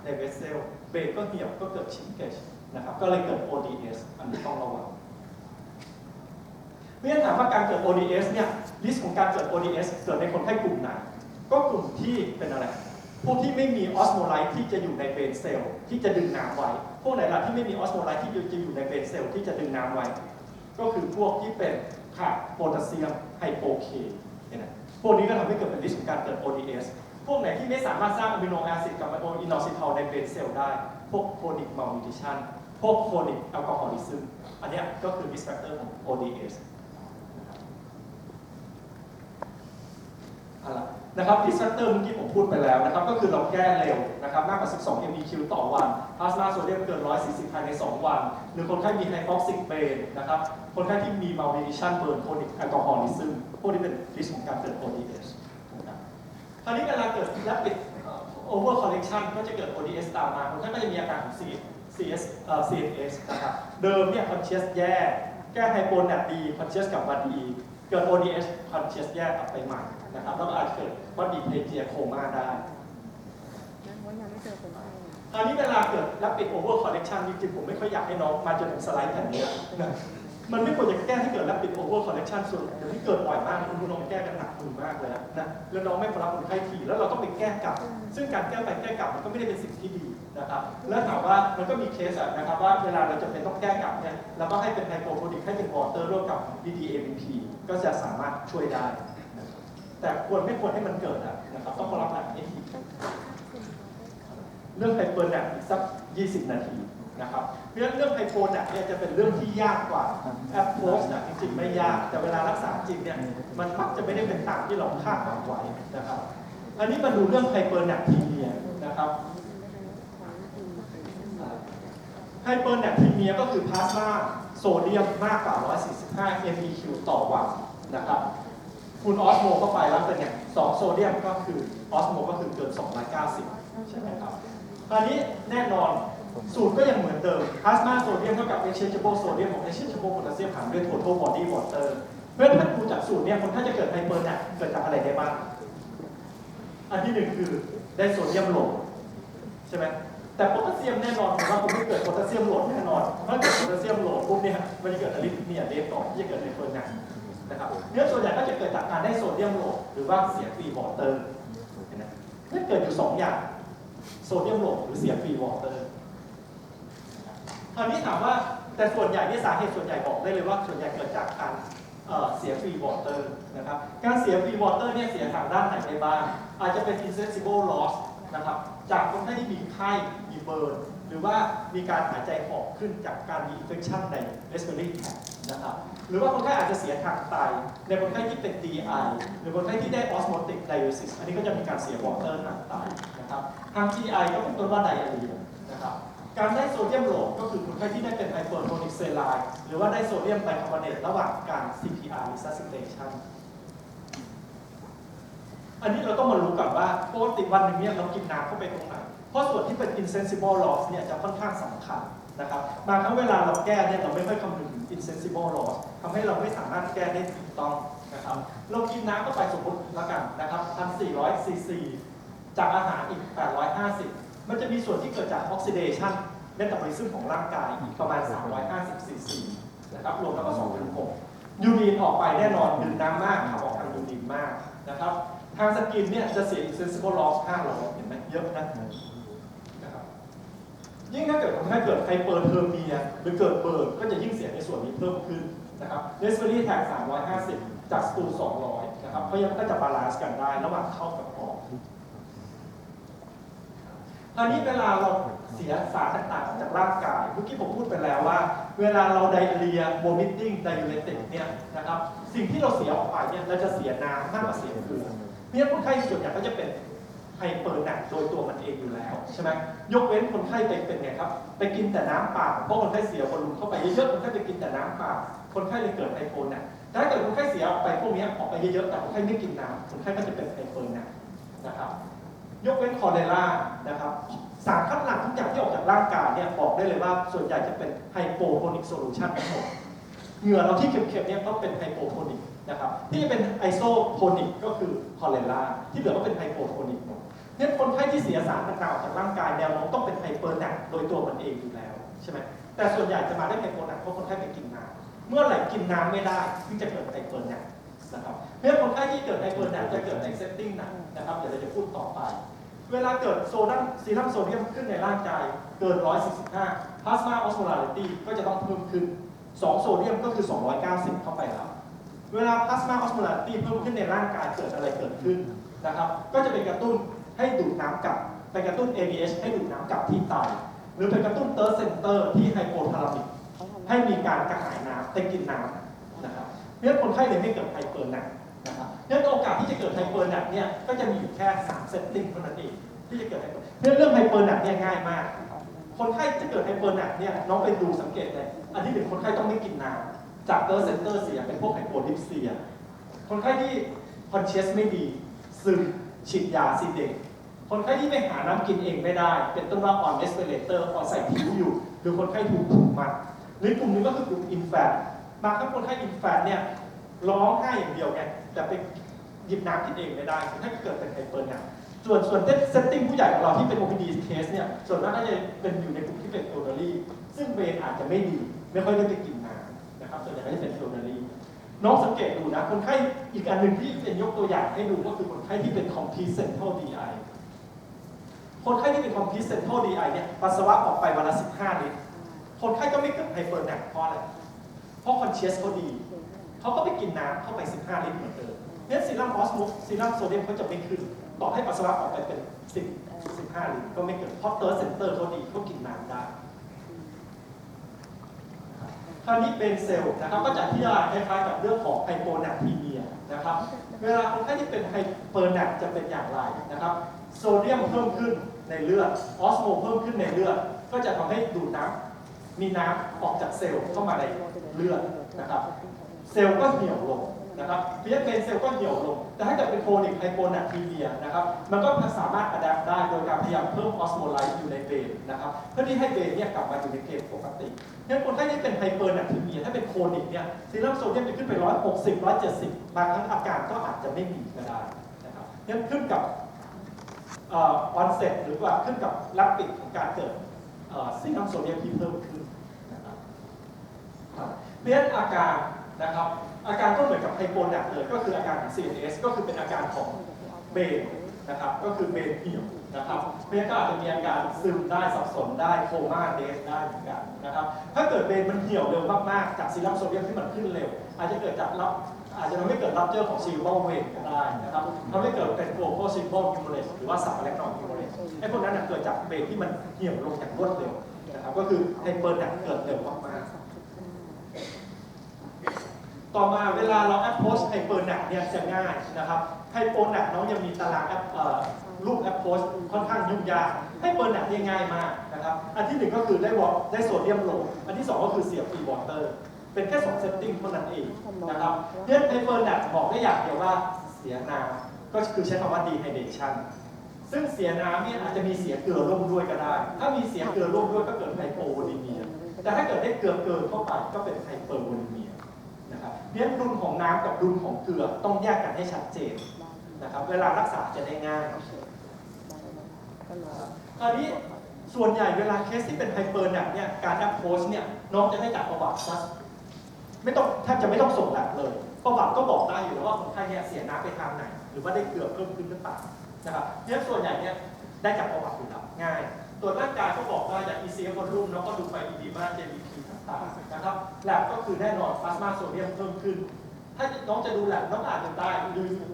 ในเวสเซลเบนก็เหี่ยวก็เกิดชิงเกจนะครับก็เลยเกิด ODS อันนี้ต้องระวังเมื่อถามว่าการเกิด ODS เนี่ยลิสต์ของการเกิด ODS เกิดในคนไข้กลุ่มไหนก็กลุ่มที่เป็นอะไรพวกที่ไม่มีออสโมไลท์ที่จะอยู่ในเบนเซลล์ที่จะดึงน้ำไว้พวกไหนล่ะที่ไม่มีออสโมไลท์ที่จะอยู่ในเบนเซลล์ที่จะดึงน้ำไว้ก็คือพวกที่เป็นขาดโพแทสเซียมไฮโปเคเนี่ยพวกนี้ก็ทำให้เกิดเป็นลิสต์ของการเกิด ODS พวกไหนที่ไม่สามารถสร้างอะมิโนแอซิดกับอินอซิทอลในเบนเซลล์ได้พวกโคนิกมัลนิทิชันพวกโคนิกแอลกอฮอลิซึมอันนี้ก็คือ risk factor ของ ODSนะครับ risk factor เมื่อกี้ผมพูดไปแล้วนะครับก็คือเราแก้เร็วนะครับมากกว่า12 mEq ต่อวันพลาสมาโซเดียมเกิน140ภายใน2 วันหรือคนไข้มีไฮพ็อกซิกเบนนะครับคนไข้ที่มีมัลนิทิชันเบิร์นโคนิกแอลกอฮอลิซึมพวกนี้เป็น risk ของการเกิด ODS นะครับคราวนี้เวลาเกิด rapid over correction ก็จะเกิด ODS ตามมาคนไข้ก็จะมีอาการของ CNS นะครับเดิมเนี่ย conscious แย่แก้ไฮโปแนตดี conscious กลับมาดีเกิด ODS conscious แย่กลับไปใหม่นะครับแล้วก็อาจจะเกิดว่าดีเพเจียโคม่าได้คราวนี้เวลาเกิด rapid over correction จริงๆผมไม่ค่อยอยากให้น้องมาจนถึงสไลด์แผ่นนี้นะมันไม่ควรจะแก้ให้เกิด rapid over correction ส่วนเดี๋ยวนี้เกิดบ่อยมากคุณน้องแก้กันหนักมือมากเลยนะแล้วน้องไม่พอรับคนไข้ทีแล้วเราต้องไปแก้กลับซึ่งการแก้ไปแก้กลับมันก็ไม่ได้เป็นสิ่งที่ดีนะครับแล้วถามว่ามันก็มีเคสนะครับว่าเวลาเราจะเป็นต้องแก้กลับเนี่ยเราก็ให้เป็นไฮโปโทนิกให้เป็นวอเตอร์ร่วมกับ DDAVP ก็จะสามารถช่วยได้แต่ไม่ควรให้มันเกิดนะครับต้องรับหลักให้ที เรื่องไฮเปอร์แนปอีกสัก20 นาทีนะครับเพราะฉะนั้นเรื่องไฮโปแนปเนี่ยจะเป็นเรื่องที่ยากกว่าแอปโพสจริงๆไม่ยากแต่เวลารักษาจริงเนี่ยมันมักจะไม่ได้เป็นตามที่เราคาดหวังไว้นะครับอันนี้มาดูเรื่องไฮเปอร์แนปทีเมียนะครับไฮเปอร์แนปทีเมียก็คือพลาสมาโซเดียมมากกว่า145 mEq ต่อวันนะครับคุณออสโมเข้าไปแล้วเป็นไง2โซเดียมก็คือออสโมก็คือเกิน290ใช่ไหมครับอันนี้แน่นอนสูตรก็ยังเหมือนเดิมพลาสมาโซเดียมเท่ากับ exchangeable โซเดียมของ exchangeable โพแทสเซียมหารด้วย total body water เพื่อถ้าดูจากสูตรเนี่ยคนถ้าจะเกิดไฮเปอร์แนปเกิดจากอะไรได้บ้างอันที่หนึ่งคือได้โซเดียมโหลดใช่ไหมแต่โพแทสเซียมแน่นอนผมว่าคุณไม่เกิดโพแทสเซียมโหลดแน่นอนถ้าเกิดโพแทสเซียมโหลดปุ๊บเนี่ยมันจะเกิดอะริทเมียเดฟก่อนที่จะเกิดไฮเปอร์แนปนะครับเนื้อส่วนใหญ่ก็จะเกิดจากการได้โซเดียมโหลดหรือว่าเสียฟรีวอเตอร์นี่เกิดอยู่2อย่างโซเดียมโหลดหรือเสียฟรีวอเตอร์คราวนี้ถามว่าแต่ส่วนใหญ่นี่สาเหตุส่วนใหญ่บอกได้เลยว่าส่วนใหญ่เกิดจากการเสียฟรีวอเตอร์นะครับการเสียฟรีวอเตอร์เนี่ยเสียทางด้านไหนได้บ้างอาจจะเป็น insensible loss นะครับจากคนไข้ที่มีไข้มีเบิร์นหรือว่ามีการหายใจหอบขึ้นจากการมี infection ใน respiratory tract นะครับหรือว่าคนไข้อาจจะเสียทางไตในคนไข้ที่เป็น DI หรือคนไข้ที่ได้ osmotic diuresis อันนี้ก็จะมีการเสียวอเตอร์ทางไตนะครับทาง GI ก็เป็นต้นว่าไดอะเรียนะครับการได้โซเดียมโหลดก็คือคนไข้ที่ได้เป็นไฮเปอร์โทนิกเซไลน์หรือว่าได้โซเดียมไบคาร์บอเนตระหว่างการ CPR resuscitation อันนี้เราต้องมารู้ก่อนว่าปกติวันหนึ่งเนี่ยเรากินน้ำเข้าไปตรงไหนเพราะส่วนที่เป็น insensible loss เนี่ยจะค่อนข้างสำคัญนะครับบางครั้งเวลาเราแก้เนี่ยเราไม่ค่อยคำนึงถึง insensible loss ทำให้เราไม่สามารถแก้ได้ถูกต้องนะครับเรากินน้ำเข้าไปสมมติแล้วกันนะครับ1,400 ซีซีจากอาหารอีก850มันจะมีส่วนที่เกิดจาก oxidation เมตาบอลิซึมของร่างกายอีกประมาณ350 ซีซีนะครับรวมแล้วก็2,600ยูรีนออกไปแน่นอนดื่มน้ำมากขับออกทางยูรีนมากนะครับทางสกินเนี่ยจะเสีย insensible loss 500เห็นไหมเยอะนะนะครับยิ่งถ้าเกิดคนไข้เกิดไฮเปอร์เทอร์เมียหรือเกิดเบิร์นก็จะยิ่งเสียในส่วนนี้เพิ่มขึ้นนะครับ respiratory tract 350จากสตู200นะครับเพราะยังก็จะบาลานซ์กันได้ระหว่างเข้ากับออกอันนี้เวลาเราเสียสารต่างๆจากร่างกายเมื่อกี้ผมพูดไปแล้วว่าเวลาเราไดอาเรียโวมิทติ้งไดยูเรติกเนี่ยนะครับสิ่งที่เราเสียออกไปเนี่ยเราจะเสียน้ำมากกว่าเสียเกลือเนี่ยคนไข้ส่วนใหญ่ก็จะเป็นไฮเปอร์แนปโดยตัวมันเองอยู่แล้วใช่ไหมยกเว้นคนไข้ไปเป็นไงครับไปกินแต่น้ำเปล่าเพราะคนไข้เสียวอลลุ่มเข้าไปเยอะๆคนไข้ไปกินแต่น้ำเปล่าคนไข้เลยเกิดไฮโปแนปแต่ถ้าเกิดคนไข้เสียออกไปพวกนี้ออกไปเยอะๆแต่คนไข้ไม่กินน้ำคนไข้ก็จะเป็นไฮเปอร์แนปนะครับยกเว้นคอเลรานะครับสารคัดหลั่งทุกอย่างที่ออกจากร่างกายเนี่ยบอกได้เลยว่าส่วนใหญ่จะเป็นไฮโปโทนิกโซลูชันทั้งหมดเหงื่อเราที่เค็มๆเนี่ยก็เป็นไฮโปโทนิกนะครับที่เป็นไอโซโทนิกก็คือคอเลราที่เหลือก็เป็นไฮโปโทนิกหมดเนี่ยคนไข้ที่เสียสารต่างๆออกจากร่างกายแนวโน้มต้องเป็นไฮเปอร์แนปโดยตัวมันเองอยู่แล้วใช่ไหมแต่ส่วนใหญ่จะมาได้ไฮโปแนปเพราะคนไข้ไปกินน้ำเมื่อไหร่กินน้ำไม่ได้ที่จะเกิดไฮเปอร์แนปนะครับเพราะคนไข้ที่เกิดไฮเปอร์แนปจะเกิดในเซตติ้งไหนนะครับเดี๋ยวเราจะพูดต่อไปเวลาเกิดซีรัมโซเดียมขึ้นในร่างกายเกิน145 plasma osmolarity ก็จะต้องเพิ่มขึ้น2โซเดียมก็คือ290เข้าไปแล้วเวลา plasma osmolarity เพิ่มขึ้นในร่างกายเกิดอะไรเกิดขึ้นนะครับก็จะเป็นกระตุ้นให้ดูดน้ำกลับไปกระตุ้น ADH ให้ดูดน้ำกลับที่ไตหรือเป็นกระตุ้น third center ที่ไฮโปทาลามิกให้มีการกระหายน้ำไปกินน้ำนะครับเพราะฉะนั้นคนไข้เลยไม่เกิดไฮเปอร์แนปนะครับเรื่องโอกาสที่จะเกิดไฮเปอร์แนปเนี่ยก็จะมีอยู่แค่3เซตติ้งเท่านั้นเองที่จะเกิดไฮเปอร์เรื่องไฮเปอร์แนปเนี่ยง่ายมากคนไข้จะเกิดไฮเปอร์แนปเนี่ยน้องไปดูสังเกตเลยอันที่หนึ่งคนไข้ต้องไม่กินน้ำจากเตอร์เซนเตอร์เสียเป็นพวกไฮโปดิปเซียคนไข้ที่คอนเชียสไม่ดีซึมฉีดยาซีเดตคนไข้ที่ไปหาน้ำกินเองไม่ได้เป็นต้นว่าออนเอสเปเรเตอร์ออนใส่ผิวอยู่หรือคนไข้ถูกผูกมัดหรือกลุ่มนึงก็คือกลุ่มอินแฟนบางครั้งคนไข้อินแฟนเนี่ยร้องไห้อย่างเดียวไงแต่ไปหยิบน้ำกินเองไม่ได้ถ้าเกิดเป็นไฮเปอร์แนปส่วนเซตติ้งผู้ใหญ่ของเราที่เป็น OPD case เนี่ยส่วนมากก็จะเป็นอยู่ในกลุ่มที่เป็น elderly ซึ่งเวรอาจจะไม่ดีไม่ค่อยได้ไปกินน้ำนะครับส่วนใหญ่ก็จะเป็น elderly น้องสังเกตดูนะคนไข้อีกอันหนึ่งที่เป็นยกตัวอย่างให้ดูก็คือคนไข้ที่เป็น complete central DI คนไข้ที่เป็น complete central DI เนี่ยปัสสาวะออกไปวันละ15 ลิตรคนไข้ก็ไม่เกิดไฮเปอร์แนปเพราะอะไรเพราะ conscious เขาดีเขาก็ไปกินน้ำเข้าไป15 ลิตรเหมือนเดิมเนี่ยซีรัมออสโมซีรัมโซเดียมเขาจะไม่ขึ้น ต่อให้ปัสสาวะออกไปเป็น10-15 ลิตรก็ไม่เกิดเพราะเติร์ดเซนเตอร์เขาดีเขากินน้ำได้คราวนี้เป็นเซลล์นะครับก็จะอธิบายคล้ายๆกับเรื่องของไฮโปแนทรีเมียนะครับเวลาคนไข้ที่เป็นไฮเปอร์แนทจะเป็นอย่างไรนะครับโซเดียมเพิ่มขึ้นในเลือดออสโมเพิ่มขึ้นในเลือดก็จะทำให้ดูดน้ำมีน้ำออกจากเซลล์เข้ามาในเลือดนะครับเซลล์ก็เหี่ยวลงนะครับเพียงเป็นเซลล์ก็เหี่ยวลงแต่ถ้าเกิดเป็นโครนิกไฮโปแนทรีเมียนะครับมันก็สามารถอะแดปได้โดยการพยายามเพิ่มออสโมไลท์อยู่ในเวนนะครับเพื่อที่ให้เวนเนี่ยกลับมาอยู่ในเกณฑ์ปกติเนี่ยคนไข้ที่เป็นไฮเปอร์แนทรีเมียถ้าเป็นโครนิกเนี่ยซีรัมโซเดียมจะขึ้นไป160 170บางครั้งอาการก็อาจจะไม่มีก็ได้นะครับเนี่ยขึ้นกับออนเซ็ตหรือว่าขึ้นกับลักปิดของการเกิดซีรัมโซเดียมที่เพิ่มขึ้นนะครับเพราะฉะนั้นอาการนะครับอาการก็เหมือนกับไฮโปแนทเลยก็คืออาการของ CNS ก็คือเป็นอาการของเบนนะครับก็คือเบนเหี่ยวนะครับเพราะฉะนั้นก็อาจจะมีอาการซึมได้สับสนได้โคม่าเดสได้เหมือนกันนะครับถ้าเกิดเบนมันเหี่ยวเร็วมากๆจากซีรัมโซเดียมที่มันขึ้นเร็วอาจจะเกิดจากอาจจะทำให้เกิดรับเจอของซีบัลเวนก็ได้นะครับทำให้เกิดเป็นโกลโคซิบัลฮิวเมอเรสหรือว่าสับอิเล็กตรอนฮิวเมอเรสไอ้พวกนั้นเกิดจากเบนที่มันเหี่ยวลงอย่างรวดเร็วนะครับก็คือไฮเปอร์แนทเกิดเร็วมากๆต่อมาเวลาเรา approach ไฮเปอร์แนทเนี่ยจะง่ายนะครับไฮโปแนทน้องยังมีตารางรูป approach ค่อนข้างยุ่งยากไฮเปอร์แนทเนี่ยง่ายมากนะครับอันที่หนึ่งก็คือได้โซเดียมลงอันที่สองก็คือเสียบฟรีวอเตอร์เป็นแค่2 เซตติ้งเท่านั้นเองนะครับเรื่องไฮเปอร์แนทบอกได้อย่างเดียวว่าเสียน้ำก็คือใช้คำว่า dehydration ซึ่งเสียน้ำเนี่ยอาจจะมีเสียเกลือร่วมด้วยก็ได้ ถ้ามีเสียเกลือร่วมด้วยก็เกิดไฮโปโวลิเมียแต่ถ้าเกิดได้เกลือเกินเข้าไปก็เป็นไฮเปอร์โวลิเมียนะครับเรื่องดุลของน้ำกับดุลของเกลือต้องแยกกันให้ชัดเจนนะครับเวลารักษาจะได้ง่ายคราวนี้ส่วนใหญ่เวลาเคสที่เป็นไฮเปอร์แนทเนี่ยการแอปโพสเนี่ยน้องจะให้จัดประวัติไม่ต้องแทบจะไม่ต้องส่งแลบเลยประวัติก็บอกได้อยู่แล้วว่าคนไข้เนี่ยเสียน้ำไปทางไหนหรือว่าได้เกลือเพิ่มขึ้นหรือเปล่านะครับเนี่ยส่วนใหญ่เนี่ยได้จากประวัติอยู่แล้วง่ายตรวจร่างกายก็บอกได้จาก ECF วอลลุ่มแล้วก็ดูไป EDMA JBP ต่างๆนะครับแลบก็คือแน่นอนพลาสมาโซเดียมเพิ่มขึ้นถ้าน้องจะดูแลบน้องอาจจะได้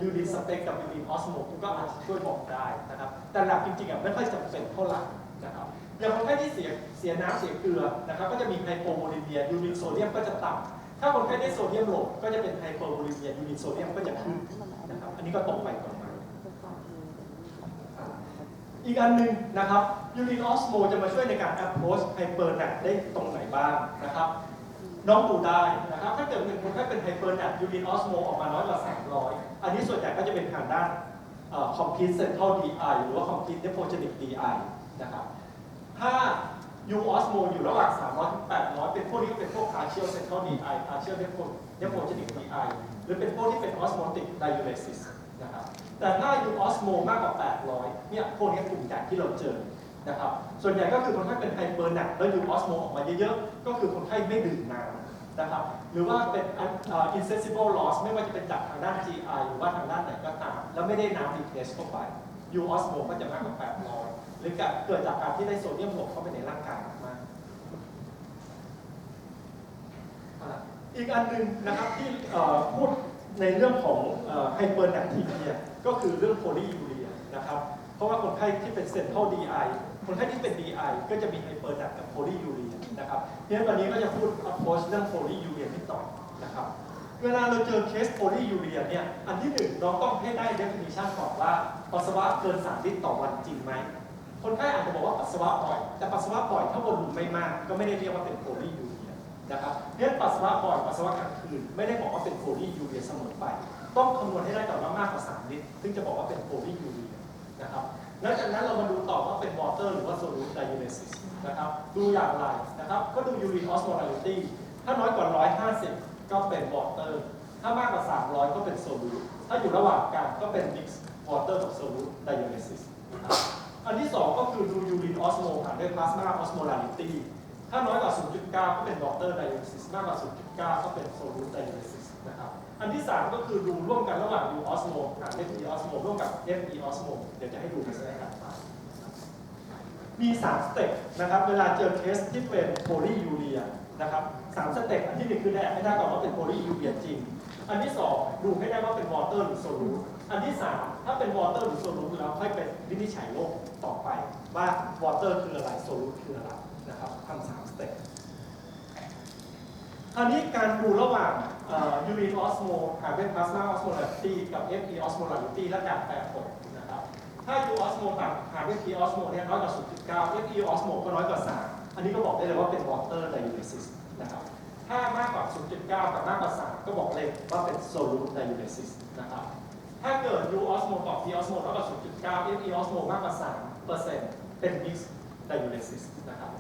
ยูรินสเปกกับยูรินออสโมก็อาจจะช่วยบอกได้นะครับแต่แลบจริงๆไม่ค่อยจำเป็นเท่าไหร่นะครับอย่างคนไข้ที่เสียน้ำเสียเกลือนะครับก็จะมีไฮโปโวลิเมียยูรินโซเดียมก็จะต่ำถ้าคนไข้ได้โซเดียมลงก็จะเป็นไฮเปอร์โวลิเมียยูรินโซเดียมก็จะขึ้นนะครับอันนี้ก็ตรงไปตรงมาอีกอันหนึ่งนะครับยูรินออสโมจะมาช่วยในการ approach ไฮเปอร์แนทได้ตรงไหนบ้างนะครับน้องดูได้นะครับถ้าเกิดคนไข้เป็นไฮเปอร์แนทยูรินออสโมออกมาน้อยกว่า300อันนี้ส่วนใหญ่ก็จะเป็นทางด้านcomplete central DI หรือว่า complete nephrogenic DI นะครับถ้ายูออสโมอยู่ระหว่าง300 ถึง 800เป็นพวกนี้ก็เป็นพวก partial central DI partial nephrogenic DI หรือเป็นพวกที่เป็น osmotic diuresis นะครับแต่ถ้ายูออสโมมากกว่า800เนี่ยพวกนี้กลุ่มใหญ่ที่เราเจอนะครับส่วนใหญ่ก็คือคนไข้เป็นไฮเปอร์แนทแล้วยูออสโมออกมาเยอะๆก็คือคนไข้ไม่ดื่มน้ำนะครับหรือว่าเป็น insensible loss ไม่ว่าจะเป็นจากทางด้าน GI หรือว่าทางด้านไหนก็ตามแล้วไม่ได้น้ำรีเพลซเข้าไปยูออสโมก็จะมากกว่า800หรือเกิดจากการที่ได้โซเดียมหลบเข้าไปในร่างกายมากอีกอันหนึ่งนะครับที่พูดในเรื่องของไฮเปอร์แนทรีเมียก็คือเรื่องโพลียูเรียนะครับเพราะว่าคนไข้ที่เป็นเซนทรัล DI คนไข้ที่เป็น DI ก็จะมีไฮเปอร์แนทกับโพลียูเรียนะครับเพราะฉะนั้นวันนี้ก็จะพูด approach เรื่องโพลียูเรียนิดหน่อยนะครับเวลาเราเจอเคสโพลียูเรียเนี่ยอันที่หนึ่งเราต้องให้ได้ definition ก่อนว่าปัสสาวะเกิน3 ลิตรต่อวันจริงไหมคนไข้อาจจะบอกว่าปัสสาวะบ่อยแต่ปัสสาวะบ่อยถ้าวอลลุ่มไม่มากก็ไม่ได้เรียกว่าเป็นโพลียูเรียนะครับเพราะฉะนั้นปัสสาวะบ่อยปัสสาวะกลางคืนไม่ได้บอกว่าเป็นโพลียูเรียเสมอไปต้องคำนวณให้ได้ก่อนว่ามากกว่า3 ลิตรซึ่งจะบอกว่าเป็นโพลียูเรียนะครับแล้วจากนั้นเรามาดูต่อว่าเป็น water หรือว่า solute diuresis นะครับดูอย่างไรนะครับก็ดู urine osmolality ถ้าน้อยกว่า150ก็เป็น water ถ้ามากกว่า300ก็เป็น solute ถ้าอยู่ระหว่างกลางก็เป็น mixed water กับ solute diuresis นะครับอันที่2ก็คือดู urine osmo หารด้วย plasma osmolality ถ้าน้อยกว่า 0.9 ก็เป็น water diuresis มากกว่า 0.9 ก็เป็น solute diuresis นะครับอันที่3ก็คือดูร่วมกันระหว่าง U osmo กับ FE osmo ร่วมกับ FE osmo เดี๋ยวจะให้ดูในสไลด์ถัดไปมี3สเต็ปนะครับเวลาเจอเคสที่เป็นโพลียูเรีย นะครับ3 สเต็ปอันที่1คือแดกให้ได้ก่อนว่าเป็นโพลียูเรียจริงอันที่2ดูให้ได้ว่าเป็นวอเตอร์หรือโซลูทอันที่3ถ้าเป็นวอเตอร์หรือโซลูทแล้วค่อยเป็นวินิจฉัยโรคต่อไปว่าวอเตอร์คืออะไรโซลูทคืออะไรนะครับทำ3 สเต็ปคราวนี้การดูระหว่างยูรินออสโมหาเป็นพลาสมาออสโมลาริตี้กับ FE ออสโมลาริตี้และการแปรผลนะครับถ้า U ออสโมต่ำหาเป็น P ออสโมเนี่ยน้อยกว่า 0.9 FE ออสโมก็น้อยกว่า 3 อันนี้ก็บอกได้เลยว่าเป็น water diuresis นะครับถ้ามากกว่า 0.9 กับมากกว่า 3 ก็บอกเลยว่าเป็น solute diuresis นะครับถ้าเกิด U ออสโมต่อ P ออสโมน้อยกว่า 0.9 FE ออสโมมากกว่า 3% เป็น mixed diuresis นะครับ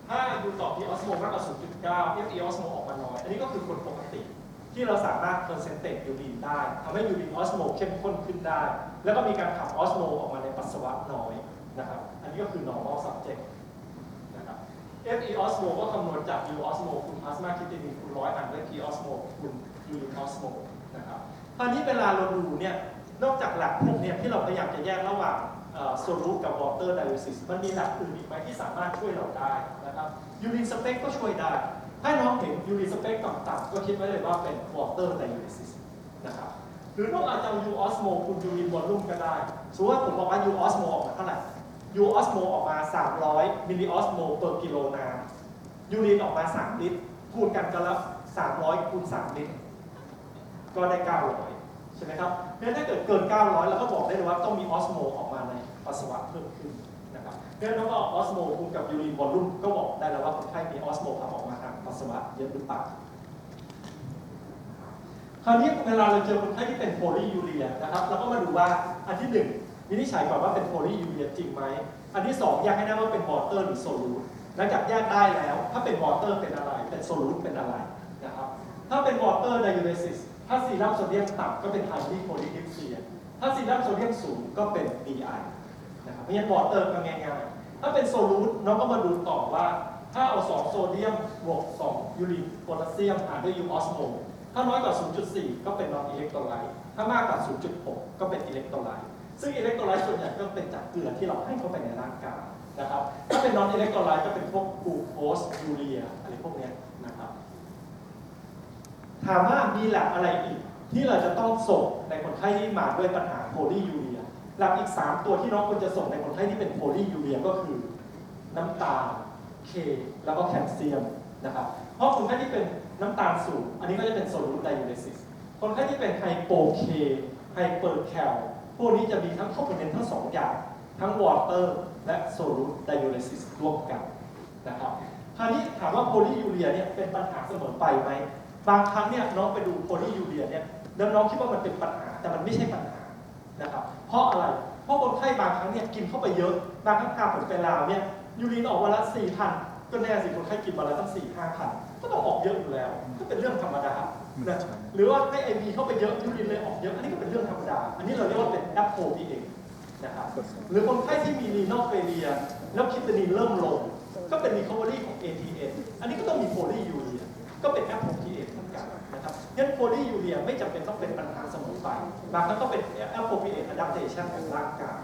ถ้า U ต่อ P ออสโมมากกว่า 0.9 FE ออสโมออกมาน้อยอันนี้ก็คือคนปกติที่เราสามารถ concentrate ยูรินได้ทำให้ยูรินออสโมเข้มข้นขึ้นได้แล้วก็มีการขับออสโมออกมาในปัสสาวะน้อยนะครับอันนี้ก็คือ normal subject นะครับ FE ออสโมก็คำนวณจาก U ออสโมคูณพลาสมาคิตตินินคูณ100หารด้วย P ออสโมคูณยูรินออสโมนะครับคราวนี้เวลาเราดูเนี่ยนอกจากหลักพวกเนี่ยที่เราพยายามจะแยกระหว่างโซลูทกับ water diuresis มันมีหลักอื่นอีกไหมที่สามารถช่วยเราได้นะครับยูรินสเปกก็ช่วยได้ถ้าน้องเห็นยูรินสเปกต่ำๆก็คิดไว้เลยว่าเป็น water diuresis นะครับหรือน้องอาจจะเอา U ออสโมคูณยูรินวอลลุ่มก็ได้สมมติว่าผมบอกว่า U ออสโมออกมาเท่าไหร่ U ออสโมออกมา300มิลลิออสโมต่อกิโลน้ำยูรินออกมา3 ลิตรคูณกันแล้ว300คูณ3 ลิตรก็ได้900ใช่ไหมครับเพราะฉะนั้นถ้าเกิดเกิน900เราก็บอกได้เลยว่าต้องมีออสโมออกมาในปัสสาวะเพิ่มขึ้นนะครับเพราะฉะนั้นน้องก็ออสโมคูณกับยูรินวอลลุ่มก็บอกได้แล้วว่าคนไข้มีออสโมขับออกมาทางปัสสาวะเยอะหรือเปล่าคราวนี้เวลาเราเจอคนไข้ที่เป็นโพลียูเรียนะครับเราก็มาดูว่าอันที่1วินิจฉัยก่อนว่าเป็นโพลียูเรียจริงไหมอันที่2แยกให้ได้ว่าเป็นวอเตอร์หรือโซลูทหลังจากแยกได้แล้วถ้าเป็นวอเตอร์เป็นอะไรเป็นโซลูทเป็นอะไรนะครับถ้าเป็นวอเตอร์ไดยูเรซิสถ้าซีรัมโซเดียมต่ำก็เป็นไฮดรีโพลีดิปเซียถ้าซีรัมโซเดียมสูงก็เป็น DI นะครับเพราะฉะนั้นวอเตอร์ก็ง่ายๆถ้าเป็นโซลูทน้องก็มาดูต่อว่าถ้าเอา2โซเดียมบวก2ยูรินโพแทสเซียมหารด้วย U ออสโมถ้าน้อยกว่า 0.4 ก็เป็นนอนอิเล็กโทรไลต์ถ้ามากกว่า 0.6 ก็เป็นอิเล็กโทรไลต์ซึ่งอิเล็กโทรไลต์ส่วนใหญ่ก็เป็นจากเกลือที่เราให้เข้าไปในร่างกายนะครับถ้าเป็นนอนอิเล็กโทรไลต์ก็เป็นพวกกลูโคสยูเรียอะไรพวกนี้นะครับถามว่ามีหลักอะไรอีกที่เราจะต้องส่งในคนไข้ที่มาด้วยปัญหาโพลียูเรียหลักอีก3ตัวที่น้องควรจะส่งในคนไข้ที่เป็นโพลียูเรียก็คือน้ำตาล K แล้วก็แคลเซียมนะครับเพราะคนไข้ที่เป็นน้ำตาลสูงอันนี้ก็จะเป็นโซลูทไดยูเรซิสคนไข้ที่เป็นไฮโปเคไฮเปอร์แคลพวกนี้จะมีทั้งคอมโพเนนต์ทั้ง2อย่างทั้งวอเตอร์และโซลูทไดยูเรซิสร่วมกันนะครับคราวนี้ถามว่าโพลียูเรียเนี่ยเป็นปัญหาเสมอไปไหมบางครั้งเนี่ยน้องไปดูโพลียูเรียเนี่ยแล้วน้องคิดว่ามันเป็นปัญหาแต่มันไม่ใช่ปัญหานะครับเพราะอะไรเพราะคนไข้บางครั้งเนี่ยกินเข้าไปเยอะบางครั้งพาผลเป็นลาวเนี่ยยูรินออกวันละ 4,000 ก็แน่สิคนไข้กินวันละตั้ง 4-5,000 ก็ต้องออกเยอะอยู่แล้วก็เป็นเรื่องธรรมดานะหรือว่าให้ไอพีเข้าไปเยอะยูรินเลยออกเยอะอันนี้ก็เป็นเรื่องธรรมดาอันนี้เราเรียกว่าเป็นแอปโพพีเองนะครับหรือคนไข้ที่มีรีนอลเฟเลียแล้วคิตานินเริ่มลงก็เป็น recovery ของ ATN อันนี้ก็ต้องมีโพลียูเรียก็เป็นแอปโพพีเองเหมือนกันนะครับงั้นโพลียูเรียไม่จำเป็นต้องเป็นปัญหาเสมอไปบางครั้งก็เป็นแอปโพพีเอง adaptation ของร่างกาย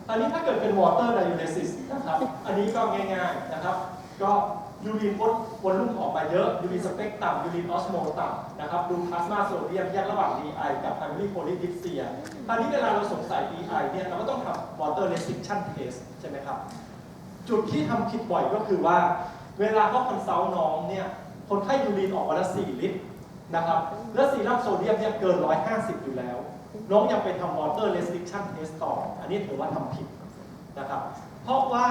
อันนี้ถ้าเกิดเป็น water diuresis นะครับ อันนี้ก็ง่ายๆนะครับ ก็ยูรินวอลลุ่มออกมาเยอะ ยูรินสเปกต่ำ ยูรินออสโมต่ำนะครับ ดูพลาสมาโซเดียมแยกระหว่าง DI กับ primary polydipsia ตอนนี้เวลาเราสงสัย DI เนี่ยเราก็ต้องทำ water restriction test ใช่ไหมครับ จุดที่ทำผิดบ่อยก็คือว่าเวลาเขาคอนซัลท์น้องเนี่ย คนไข้ยูรินออกวันละ 4 ลิตรนะครับ และซีรัมโซเดียมเนี่ยเกิน 150 อยู่แล้วน้องยังไปทำ water restriction test ต่ออันนี้ถือว่าทำผิดนะครับเพราะว่า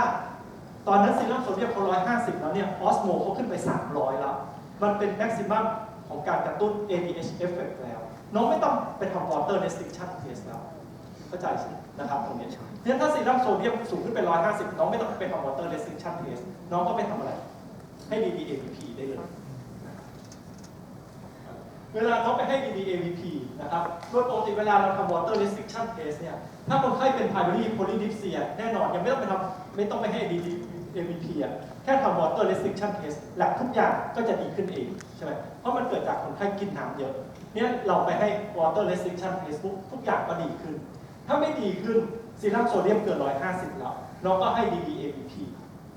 ตอนนั้นซีรัมโซเดียมเขา150แล้วเนี่ยออสโมเขาขึ้นไป300แล้วมันเป็นแม็กซิมัมของการกระตุ้น ADH effect แล้วน้องไม่ต้องไปทำ water restriction test แล้วเข้าใจใช่นะครับตรงนี้เนี่ยถ้าซีรัมโซเดียมสูงขึ้นไป150น้องไม่ต้องไปทำ water restriction test น้องก็ไปทำอะไรให้ DDAVP ได้เลยเวลาน้องไปให้ DDAVP นะครับโดยปกติเวลาเราทำ water restriction test เนี่ยถ้าคนไข้เป็น primary polydipsia แน่นอนยังไม่ต้องไปให้ DDAVP แค่ทำ water restriction test หลักทุกอย่างก็จะดีขึ้นเองใช่ไหมเพราะมันเกิดจากคนไข้กินน้ำเยอะเนี่ยเราไปให้ water restriction test ทุกอย่างก็ดีขึ้นถ้าไม่ดีขึ้นซีรัมโซเดียมเกิน150แล้วน้องก็ให้ DDAVP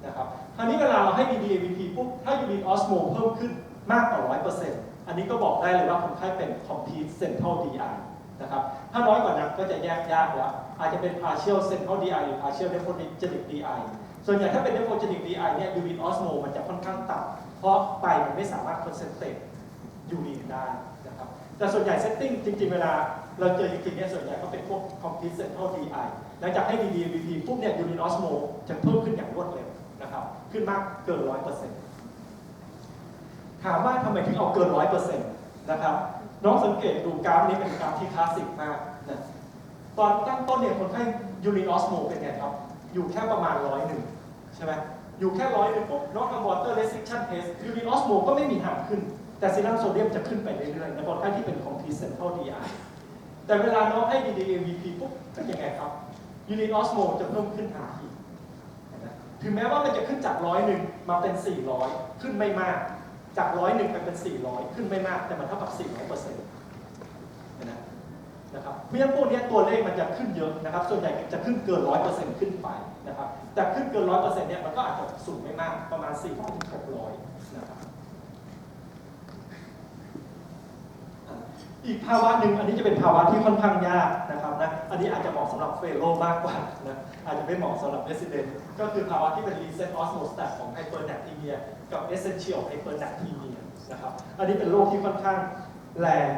นะครับ คราวนี้เวลาเราให้ DDAVP ปุ๊บถ้า urine osmo เพิ่มขึ้นมากกว่า 100%อันนี้ก็บอกได้เลยว่าคนไข้เป็น complete central DI นะครับถ้าน้อยกว่านั้นก็จะแยกยากแล้วอาจจะเป็น partial central DI หรือ partial nephrogenic DI ส่วนใหญ่ถ้าเป็น nephrogenic DI เนี่ย urine osmo มันจะค่อนข้างต่ำเพราะไตมันไม่สามารถ concentrate ยูรีนได้นะครับแต่ส่วนใหญ่เซตติ้งจริงๆเวลาเราเจอจริงๆเนี่ยส่วนใหญ่ก็เป็นพวก complete central DI หลังจากให้ DDAVP ปุ๊บเนี่ย urine osmo จะเพิ่มขึ้นอย่างรวดเร็วนะครับขึ้นมากเกิน 100%ถามว่าทำไมถึงเอาเกิน 100% นะครับน้องสังเกตดูกราฟนี้เป็นกราฟที่คลาสสิกมากนะตอนตั้งต้นเนี่ยคนไข้ urine osmo เป็นไงครับอยู่แค่ประมาณ101ใช่ไหมอยู่แค่101ปุ๊บน้องทำ water restriction test urine osmo ก็ไม่มีทางขึ้นแต่ซีรัมโซเดียมจะขึ้นไปเรื่อยๆในคนไข้ที่เป็น complete central DI แต่เวลาน้องให้ DDAVP ปุ๊บก็ยังไงครับ urine osmo จะเพิ่มขึ้นทันทีถึงแม้ว่ามันจะขึ้นจาก101มาเป็น400ขึ้นไม่มากจาก101ไปเป็น400ขึ้นไม่มากแต่มันเท่ากับ400%นะครับเพราะฉะนั้นพวกนี้ตัวเลขมันจะขึ้นเยอะนะครับส่วนใหญ่จะขึ้นเกิน 100% ขึ้นไปนะครับแต่ขึ้นเกิน 100% เนี่ยมันก็อาจจะสูงไม่มากประมาณ400ถึง600นะครับอีกภาวะหนึ่งอันนี้จะเป็นภาวะที่ค่อนข้างยากนะครับนะอันนี้อาจจะเหมาะสำหรับเฟโลมากกว่านะอาจจะไม่เหมาะสำหรับเรสซิเดนต์ก็คือภาวะที่เป็น reset osmostatic ของ hypernatremia กับ essential hypernatremia นะครับอันนี้เป็นโรคที่ค่อนข้างแรง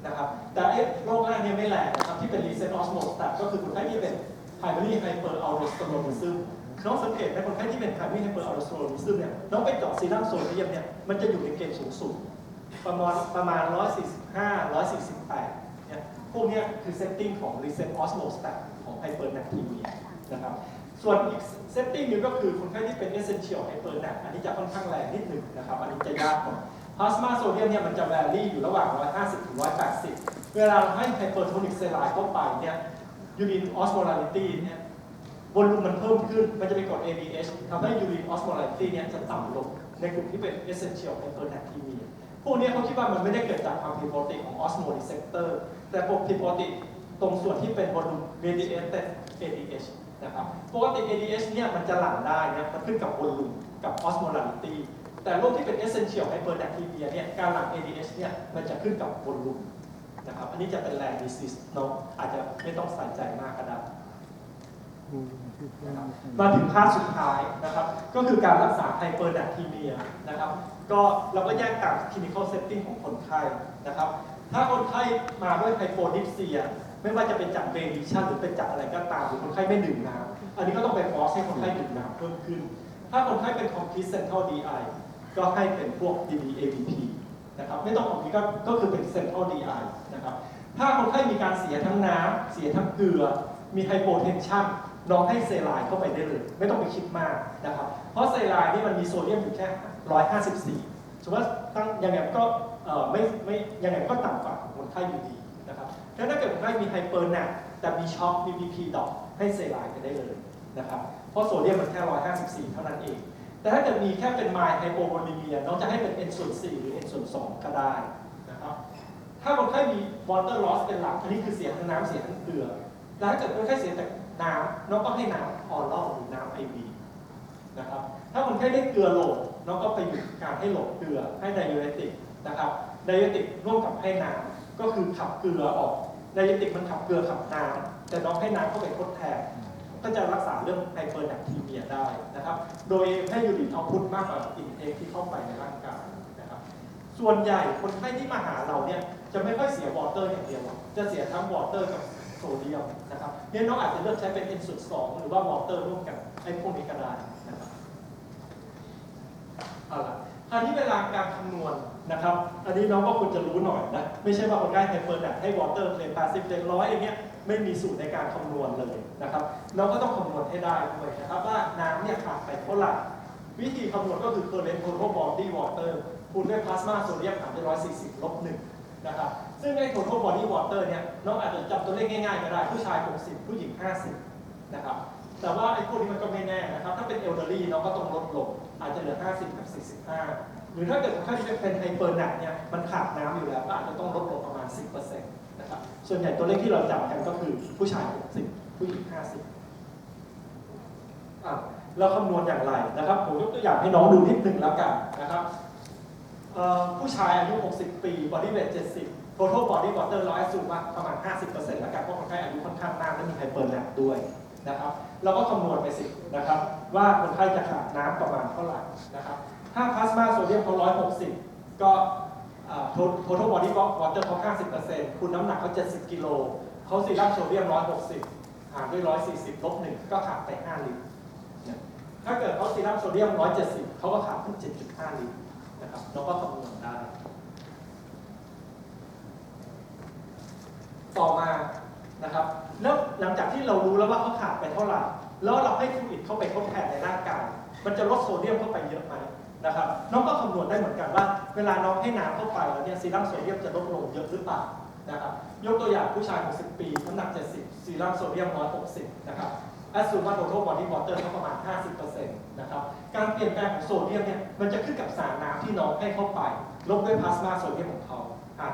นะครับแต่โรคแรกเนี่ยไม่แรงนะครับที่เป็น reset osmostatic ก็คือคนไข้ที่เป็น primary hyperaldosteronism น้องสังเกตไหมคนไข้ที่เป็น primary hyperaldosteronism เนี่ยน้องไปเจาะซีรัมโซเดียมเนี่ยมันจะอยู่ในเกณฑ์สูงสุดประมาณ145 148เนี่ยพวกนี้คือเซตติ้งของ reset osmostatic ของ hypernatremia นะครับส่วนอีกเซตติ้งนึงก็คือคนไข้ที่เป็น essential hypernat อันนี้จะค่อนข้างแรงนิดหนึ่งนะครับอันนี้จะยากหน่อยพลาสมาโซเดียมเนี่ยมันจะแวรี่อยู่ระหว่าง150ถึง180เวลาเราให้ hypertonic saline เข้าไปเนี่ย urine osmolarity เนี่ยวอลลุ่มมันเพิ่มขึ้นมันจะไปกด ADH ทำให้ urine osmolarity เนี่ยจะต่ำลงในกลุ่มที่เป็น essential hypernatremiaพวกนี้เขาคิดว่ามันไม่ได้เกิดจากความผิดปกติของ osmoreceptor แต่ผิดปกติตรงส่วนที่เป็นวอลลุ่ม mediated ADH นะครับปกติ ADH เนี่ยมันจะหลั่งได้นะมันขึ้นกับวอลลุ่มกับ osmolarity แต่โรคที่เป็น essential hypernatremia เนี่ยการหลั่ง ADH เนี่ยมันจะขึ้นกับวอลลุ่มนะครับอันนี้จะเป็น rare disease เนาะอาจจะไม่ต้องใส่ใจมากก็ได้มาถึงพาร์ทสุดท้ายนะครับก็คือการรักษา hypernatremia นะครับก็เราก็แยกตาม clinical setting ของคนไข้นะครับถ้าคนไข้มาด้วย hypodipsia ไม่ว่าจะเป็นจาก variation หรือเป็นจากอะไรก็ตามหรือคนไข้ไม่ดื่มน้ำอันนี้ก็ต้องไปฟอร์สให้คนไข้ดื่มน้ำเพิ่มขึ้นถ้าคนไข้เป็น complete central DI ก็ให้เป็นพวก DDAVP นะครับไม่ต้อง complete ก็คือเป็น central DI นะครับถ้าคนไข้มีการเสียทั้งน้ำเสียทั้งเกลือมี hypotensionน้องให้เซไลน์เข้าไปได้เลยไม่ต้องไปคิดมากนะครับเพราะเซไลน์นี่มันมีโซเดียมอยู่แค่154สมมติว่าตั้งยังไงก็ไม่ยังไงก็ต่ำกว่าคนไข้อยู่ดีนะครับถ้าเกิดคนไข้มีไฮเปอร์หนักแต่มีช็อคมี BP ดอกให้เซไลน์ไปได้เลยนะครับเพราะโซเดียมมันแค่154เท่านั้นเองแต่ถ้าเกิดมีแค่เป็นไมล์ไฮโปโวลิเมียน้องจะให้เป็น N/4 หรือ N/2 ก็ได้นะครับถ้าคนไข้มี water loss เป็นหลักอันนี้คือเสียทั้งน้ำเสียทั้งเกลือแล้วถ้าเกิดคนไข้เสียแต่น้ำน้องก็ให้น้ำออรัลหรือน้ำไอวีนะครับถ้าคนไข้ได้เกลือโหลดน้องก็ไปหยุดการให้โหลดเกลือให้ไดยูเรติกนะครับไดยูเรติกร่วมกับให้น้ำก็คือขับเกลือออกไดยูเรติกมันขับเกลือขับน้ำแต่น้องให้น้ำเข้าไปทดแทนก็จะรักษาเรื่องไฮเปอร์นาทรีเมียได้นะครับโดยให้ยูรินเอาพุทมากกว่าอินเทคที่เข้าไปในร่างกายนะครับส่วนใหญ่คนไข้ที่มาหาเราเนี่ยจะไม่ค่อยเสียวอเตอร์อย่างเดียวจะเสียทั้งวอเตอร์กับโซเดียมนะครับเนี่ยน้องอาจจะเลือกใช้เป็น N/2 หรือว่าวอเตอร์ร่วมกันไอ้พวกนี้ก็ได้นะครับเอาล่ะคราวนี้เวลาการคำนวณนะครับอันนี้น้องก็ควรจะรู้หน่อยนะไม่ใช่ว่าคนได้ไฮเปอร์ดักให้วอเตอร์เพลน80เพลน100อย่างเงี้ยไม่มีสูตรในการคำนวณเลยนะครับเราก็ต้องคำนวณให้ได้ด้วยนะครับว่าน้ำเนี่ยขาดไปเท่าไหร่วิธีคำนวณก็คือ current total body water คูณด้วยพลาสมาโซเดียมหารด้วย140 ลบ 1นะครับซึ่งใน total body water เนี่ยน้องอาจจะจับตัวเลขง่ายๆก็ได้ผู้ชาย60ผู้หญิง50นะครับแต่ว่าไอ้พวกนี้มันก็ไม่แน่นะครับถ้าเป็น elderly น้องก็ต้องลดลงอาจจะเหลือ50กับ45หรือถ้าเกิดคนไข้ที่เป็นไฮเปอร์หนักเนี่ยมันขาดน้ำอยู่แล้วก็อาจจะต้องลดลงประมาณ 10% นะครับส่วนใหญ่ตัวเลขที่เราจับกันก็คือผู้ชาย60ผู้หญิง50 เราคำนวณอย่างไรนะครับผมยกตัวอย่างให้น้องดูนิดนึงแล้วกันนะครับผู้ชายอายุ 60 ปี body weight 70 total body water เราแอดซูมว่าประมาณ 50% แล้วกันเพราะคนไข้อายุค่อนข้างมากและมีไฮเปอร์แลปด้วยนะครับเราก็คำนวณไปสินะครับว่าคนไข้จะขาดน้ำประมาณเท่าไหร่นะครับถ้าพลาสมาโซเดียมเขา160ก็total body water เขา 50% คุณน้ำหนักเขา70 กิโลเขาซีรั่มโซเดียม160หารด้วย140ลบ1ก็ขาดไป5 ลิตรถ้าเกิดเขาซีรั่มโซเดียม170เขาก็ขาดถึง 7.5 ลิตรนะครับเราก็คำนวณได้ต่อมานะครับแล้วหลังจากที่เรารู้แล้วว่าเขาขาดไปเท่าไหร่แล้วเราให้ฟลูอิดเข้าไปทดแทนในร่างกายมันจะลดโซเดียมเข้าไปเยอะไหมนะครับน้องก็คำนวณได้เหมือนกันว่าเวลาน้องให้น้ำเข้าไปแล้วเนี่ยซีรั่มโซเดียมจะลดลงเยอะหรือเปล่านะครับยกตัวอย่างผู้ชาย60 ปีน้ำหนัก70ซีรั่มโซเดียม160นะครับแอสซูมาโตโตบอดี้วอเตอร์เขาประมาณ 50% นะครับการเปลี่ยนแปลงของโซเดียมเนี่ยมันจะขึ้นกับสารน้ำที่น้องให้เข้าไปลบด้วยพลาสมาโซเดียมของเขา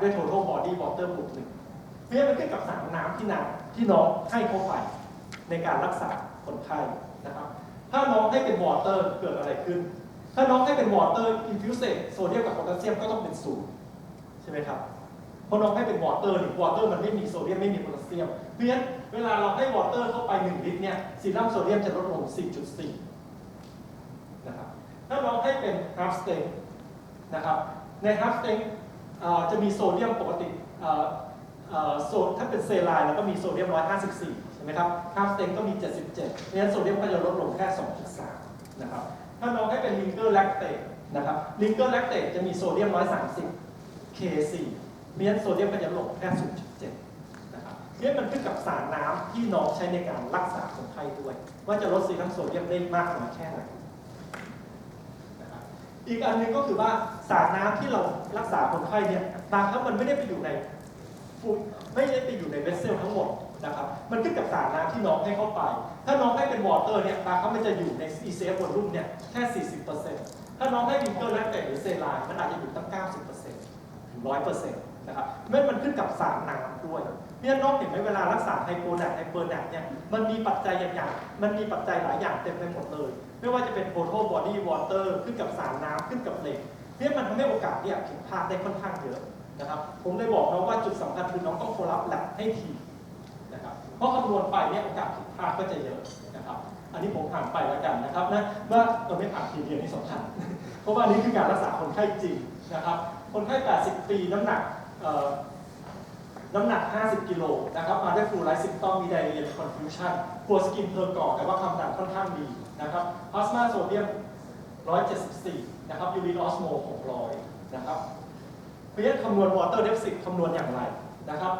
ด้วย total body water บวก1เพื่อมันขึ้นกับสารน้ำที่น้องให้เข้าไปในการรักษาคนไข้นะครับถ้าน้องให้เป็นวอเตอร์เกิดอะไรขึ้นถ้าน้องให้เป็นวอเตอร์อินฟิวเซตโซเดียมกับโพแทสเซียมก็ต้องเป็น0ใช่ไหมครับเพราะน้องให้เป็นวอเตอร์วอเตอร์มันไม่มีโซเดียมไม่มีโพแทสเซียมเพราะฉะนั้นเวลาเราให้วอเตอร์เข้าไป1 ลิตรเนี่ยซีรั่มโซเดียมจะลดลง 4.4 นะครับถ้าน้องให้เป็นฮาล์ฟสเต็งนะครับในฮาล์ฟสเต็งจะมีโซเดียมปกติถ้าเป็นเซไลน์แล้วก็มีโซเดียม154ใช่ไหมครับฮาล์ฟสเต็งก็มี77เพราะฉะนั้นโซเดียมก็จะลดลงแค่ 2.3 นะครับถ้าน้องให้เป็นลิงเกอร์แลคเตตนะครับลิงเกอร์แลคเตตจะมีโซเดียม130 K4 เพราะฉะนั้นโซเดียมก็จะลดแค่ 0.7 นะครับนี่มันขึ้นกับสารน้ำที่น้องใช้ในการรักษาคนไข้ด้วยว่าจะลดซีรั่มโซเดียมได้มากน้อยแค่ไหนนะครับอีกอันหนึงก็คือว่าสารน้ำที่เรารักษาคนไข้เนี่ยบางครั้งมันไม่ได้ไปอยู่ในเวสเซลทั้งหมดนะครับมันขึ้นกับสารน้ำที่น้องให้เข้าไปถ้าน้องให้เป็นวอเตอร์เนี่ยบางครั้งมันจะอยู่ใน ECF วอลลุ่มเนี่ยแค่ 40% ถ้าน้องให้วิงเกอร์แลคเตตหรือเซไลน์มันอาจจะอยู่ตั้ง 90% ถึง 100% นะครับมันขึ้นกับสารน้ำด้วยเนี่ยน้องเห็นไหมเวลารักษาไฮโปแลคไฮเปอร์แลคเนี่ยมันมีปัจจัยอย่างมันมีปัจจัยหลายอย่างเต็มไปหมดเลยไม่ว่าจะเป็น total body water ขึ้นกับสารน้ำขึ้นกับเหล็กเนี่ยมันทำให้โอกาสเนี่ยผิดพลาดได้ค่อนข้างเยอะนะครับผมเลยบอกน้องว่าจุดสำคัญคือน้องต้องโฟล์อัพแลบให้ทีนะครับเพราะคำนวณไปเนี่ยโอกาสผิดพลาดก็จะเยอะนะครับอันนี้ผมผ่านไปแล้วกันนะครับนะว่าไม่ผ่านทีเดียวนี่สำคัญเพราะว่านี้คือการรักษาคนไข้จริงนะครับคนไข้80 ปีน้ำหนัก 50 กิโลนะครับมาด้วยฟลูไลซิมตอมมีไดเรียคอนฟิวชั่นกลัวสกินเพอร์ก่อแต่ว่าความดันค่อนข้างดีนะครับพลาสมาโซเดียม174นะครับยูรินออสโม600นะครับเพราะฉะนั้นคำนวณวอเตอร์เดฟซิตคำนวณอย่างไรนะครับ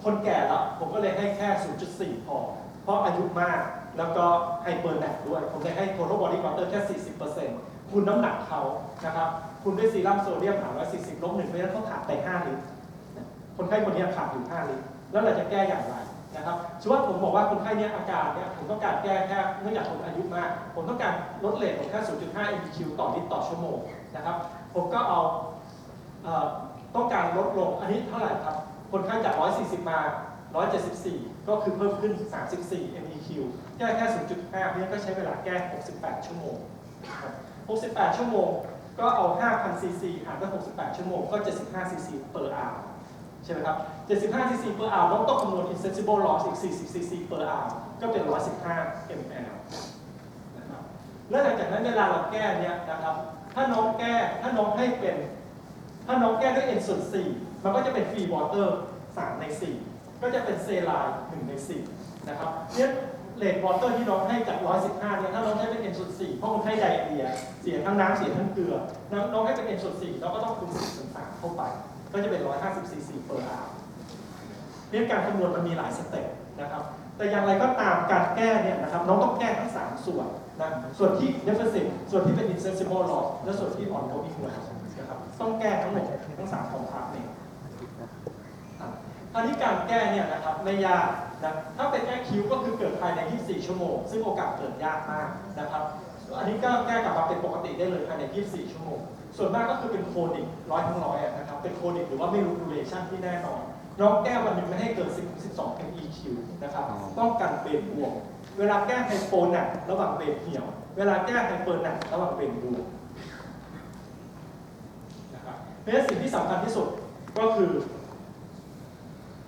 คนแก่แล้วผมก็เลยให้แค่ 0.4 พอเพราะอายุมากแล้วก็ไฮเปอร์แลคด้วยผมเลยให้ total body water แค่ 40% คุณน้ำหนักเขานะครับคุณด้วยซีรั่มโซเดียมหาร140ลบ1เพราะฉะนั้นเขาขาดไป5 ลิตรคนไข้คนนี้ขาดอยู่5 ลิตรแล้วเราจะแก้อย่างไรนะครับสมมติว่าผมบอกว่าคนไข้นี้อาการเนี่ยผมต้องการแก้แค่เนื่องจากคนอายุมากผมต้องการลดเรทของแค่ 0.5 mBq ต่อลิตรต่อชั่วโมงนะครับผมก็เอาต้องการลดลงอันนี้เท่าไหร่ครับคนไข้จาก140มา174ก็คือเพิ่มขึ้น34 mBq แก้แค่ 0.5 เพราะฉะนั้นก็ใช้เวลาแก้68 ชั่วโมง68 ชั่วโมงก็เอา 5,000 ซีซีหารด้วย68 ชั่วโมงก็75 ซีซี per hour ใช่ไหมครับ75 ซีซี per hour ต้องคำนวณ insensible loss อีก40 ซีซี per hour ก็เป็น115 ml นะครับแล้วหลังจากนั้นเวลาเราแก้เนี่ยนะครับถ้าน้องแก้ด้วย n ส่วน 4มันก็จะเป็น free water 3 ใน 4ก็จะเป็นเซไลน์1 ใน 4นะครับเนี่ยเรทวอเตอร์ที่น้องให้จาก115เนี่ยถ้าน้องให้เป็น n ส่วน 4เพราะคนไข้ไดอาเรียเสียทั้งน้ำเสียทั้งเกลือน้องให้เป็น n ส่วน 4เราก็ต้องคูณ10 ส่วน 3เข้าไปก็จะเป็น150 ซีซี per hour เรื่องการคำนวณมันมีหลายสเต็ปนะครับแต่อย่างไรก็ตามการแก้เนี่ยนะครับน้องต้องแก้ทั้ง3ส่วนนะส่วนที่ deficit ส่วนที่เป็น insensible loss และส่วนที่ ongoing loss นะครับต้องแก้ทั้งหมดทั้ง3ของพาร์ทเนี่ยอันนี้การแก้เนี่ยนะครับไม่ยากนะถ้าเป็นแก้คิ้วก็คือเกิดภายใน24 ชั่วโมงซึ่งโอกาสเกิดยากมากนะครับอันนี้ก็แก้กลับมาเป็นปกติได้เลยภายใน24 ชั่วโมงส่วนมากก็คือเป็นโคนิก100 ทั้ง 100นะครับเป็นโคนิกหรือว่าไม่รู้ดูเรชั่นที่แน่นอนน้องแก้วันหนึ่งไม่ให้เกิน10-12 MEQ นะครับต้องกันเบนบวกเว เวลาแก้ไฮโปหนักระหว่างเบรกเหี่ยวเวลาแก้ไฮเปอร์หนักระหว่างเบรกบวกนะครับเพราะฉะนั้นสิ่งที่สำคัญที่สุดก็คือ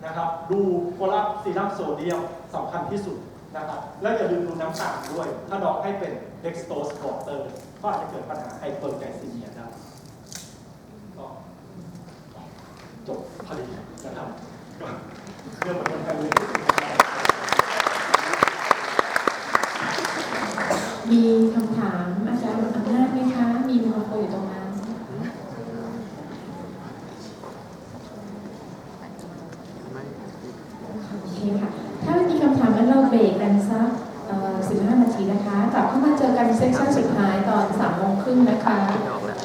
นะครับดูโพลาร์ซีรัมโซเดียมสำคัญที่สุดนะครับแล้วอย่าลืมดูน้ำตาลด้วยถ้าดอกให้เป็นเด็กสโตสวอเตอร์ก็อาจจะเกิดปัญหาไฮเปอร์ไกลซีเมียได้ก็จบพอดีนะครับเรื่องเหมือนกันเลยมีคำถามอาจารย์อำนาจไหมคะ มีไมโครโฟนอยู่ตรงนั้นโอเคค่ะ ถ้าไม่มีคำถามงั้นเราเบรกกันสัก15 นาทีนะคะกลับเข้ามาเจอกันเซสชั่นสุดท้ายตอน 3:30 น.นะคะ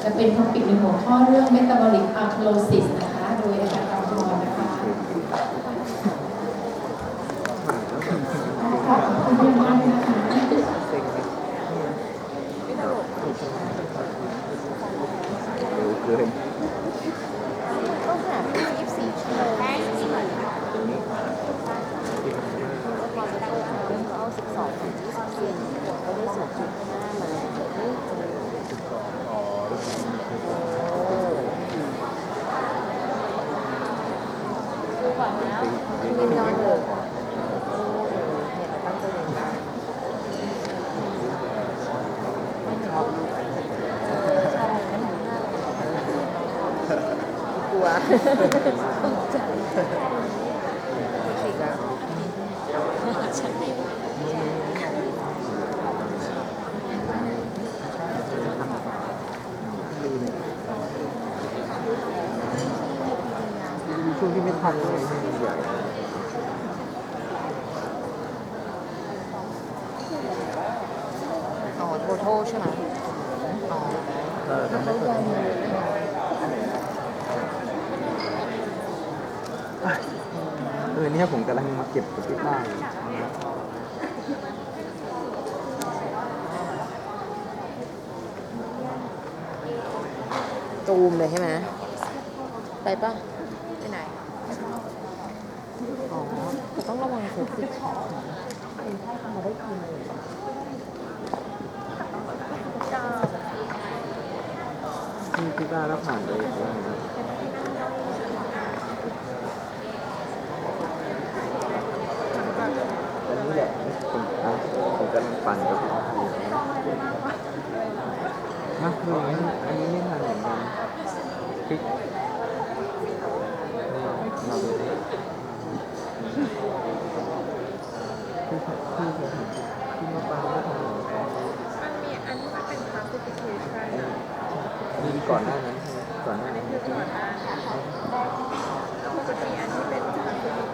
จะเป็นท็อปิกในหัวข้อเรื่อง metabolic alkalosis นะคะ โดยอาจารย์กำธรนะคะขอบคุณมากนะคะต้องหาที่24 ชั่วโมงตรงนี้พอจะได้เอา12 ถึง 24เขาได้0.5 มาดูก่อนแล้วมีนอนเลยเนี่ยตั้งใจเรียนไม่ชอบใช่กลัวตกใจฉันไม่ช่วงที่ไม่ทันเลยใหญ่อ๋อโทโทใช่ไหมอ๋อแล้วเขายอมเลยเนี่ยผมกำลังมาเก็บกับที่บ้านตูมเลยใช่ไหมไปป่ะไปไหนอ๋อแต่ต้องระวังเซฟตี้เป็นแค่ทำมาได้ทีนึงที่บ้านแล้วผ่านไปอันนี้แหละผมกำลังปั่นกับพี่นะดูอันนี้ไม่ทันเหมือนกันพริกเราดูดิที่มาปางไม่ทันมันมีอันที่มันเป็น classification มีก่อนหน้านั้นก่อนหน้านั้นคือก่อนหน้าแล้วมันจะมีอันที่เป็น classification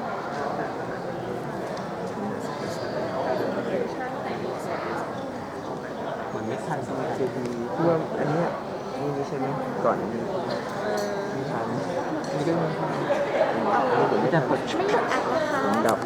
มันไม่ทันสมัยคือว่าอันนี้นี่ใช่ไหมก่อนนี้มีทันนี่ก็มีทันอันนี้ผมไม่ทันกด ไม่หยุดอัดนะคะ ดับ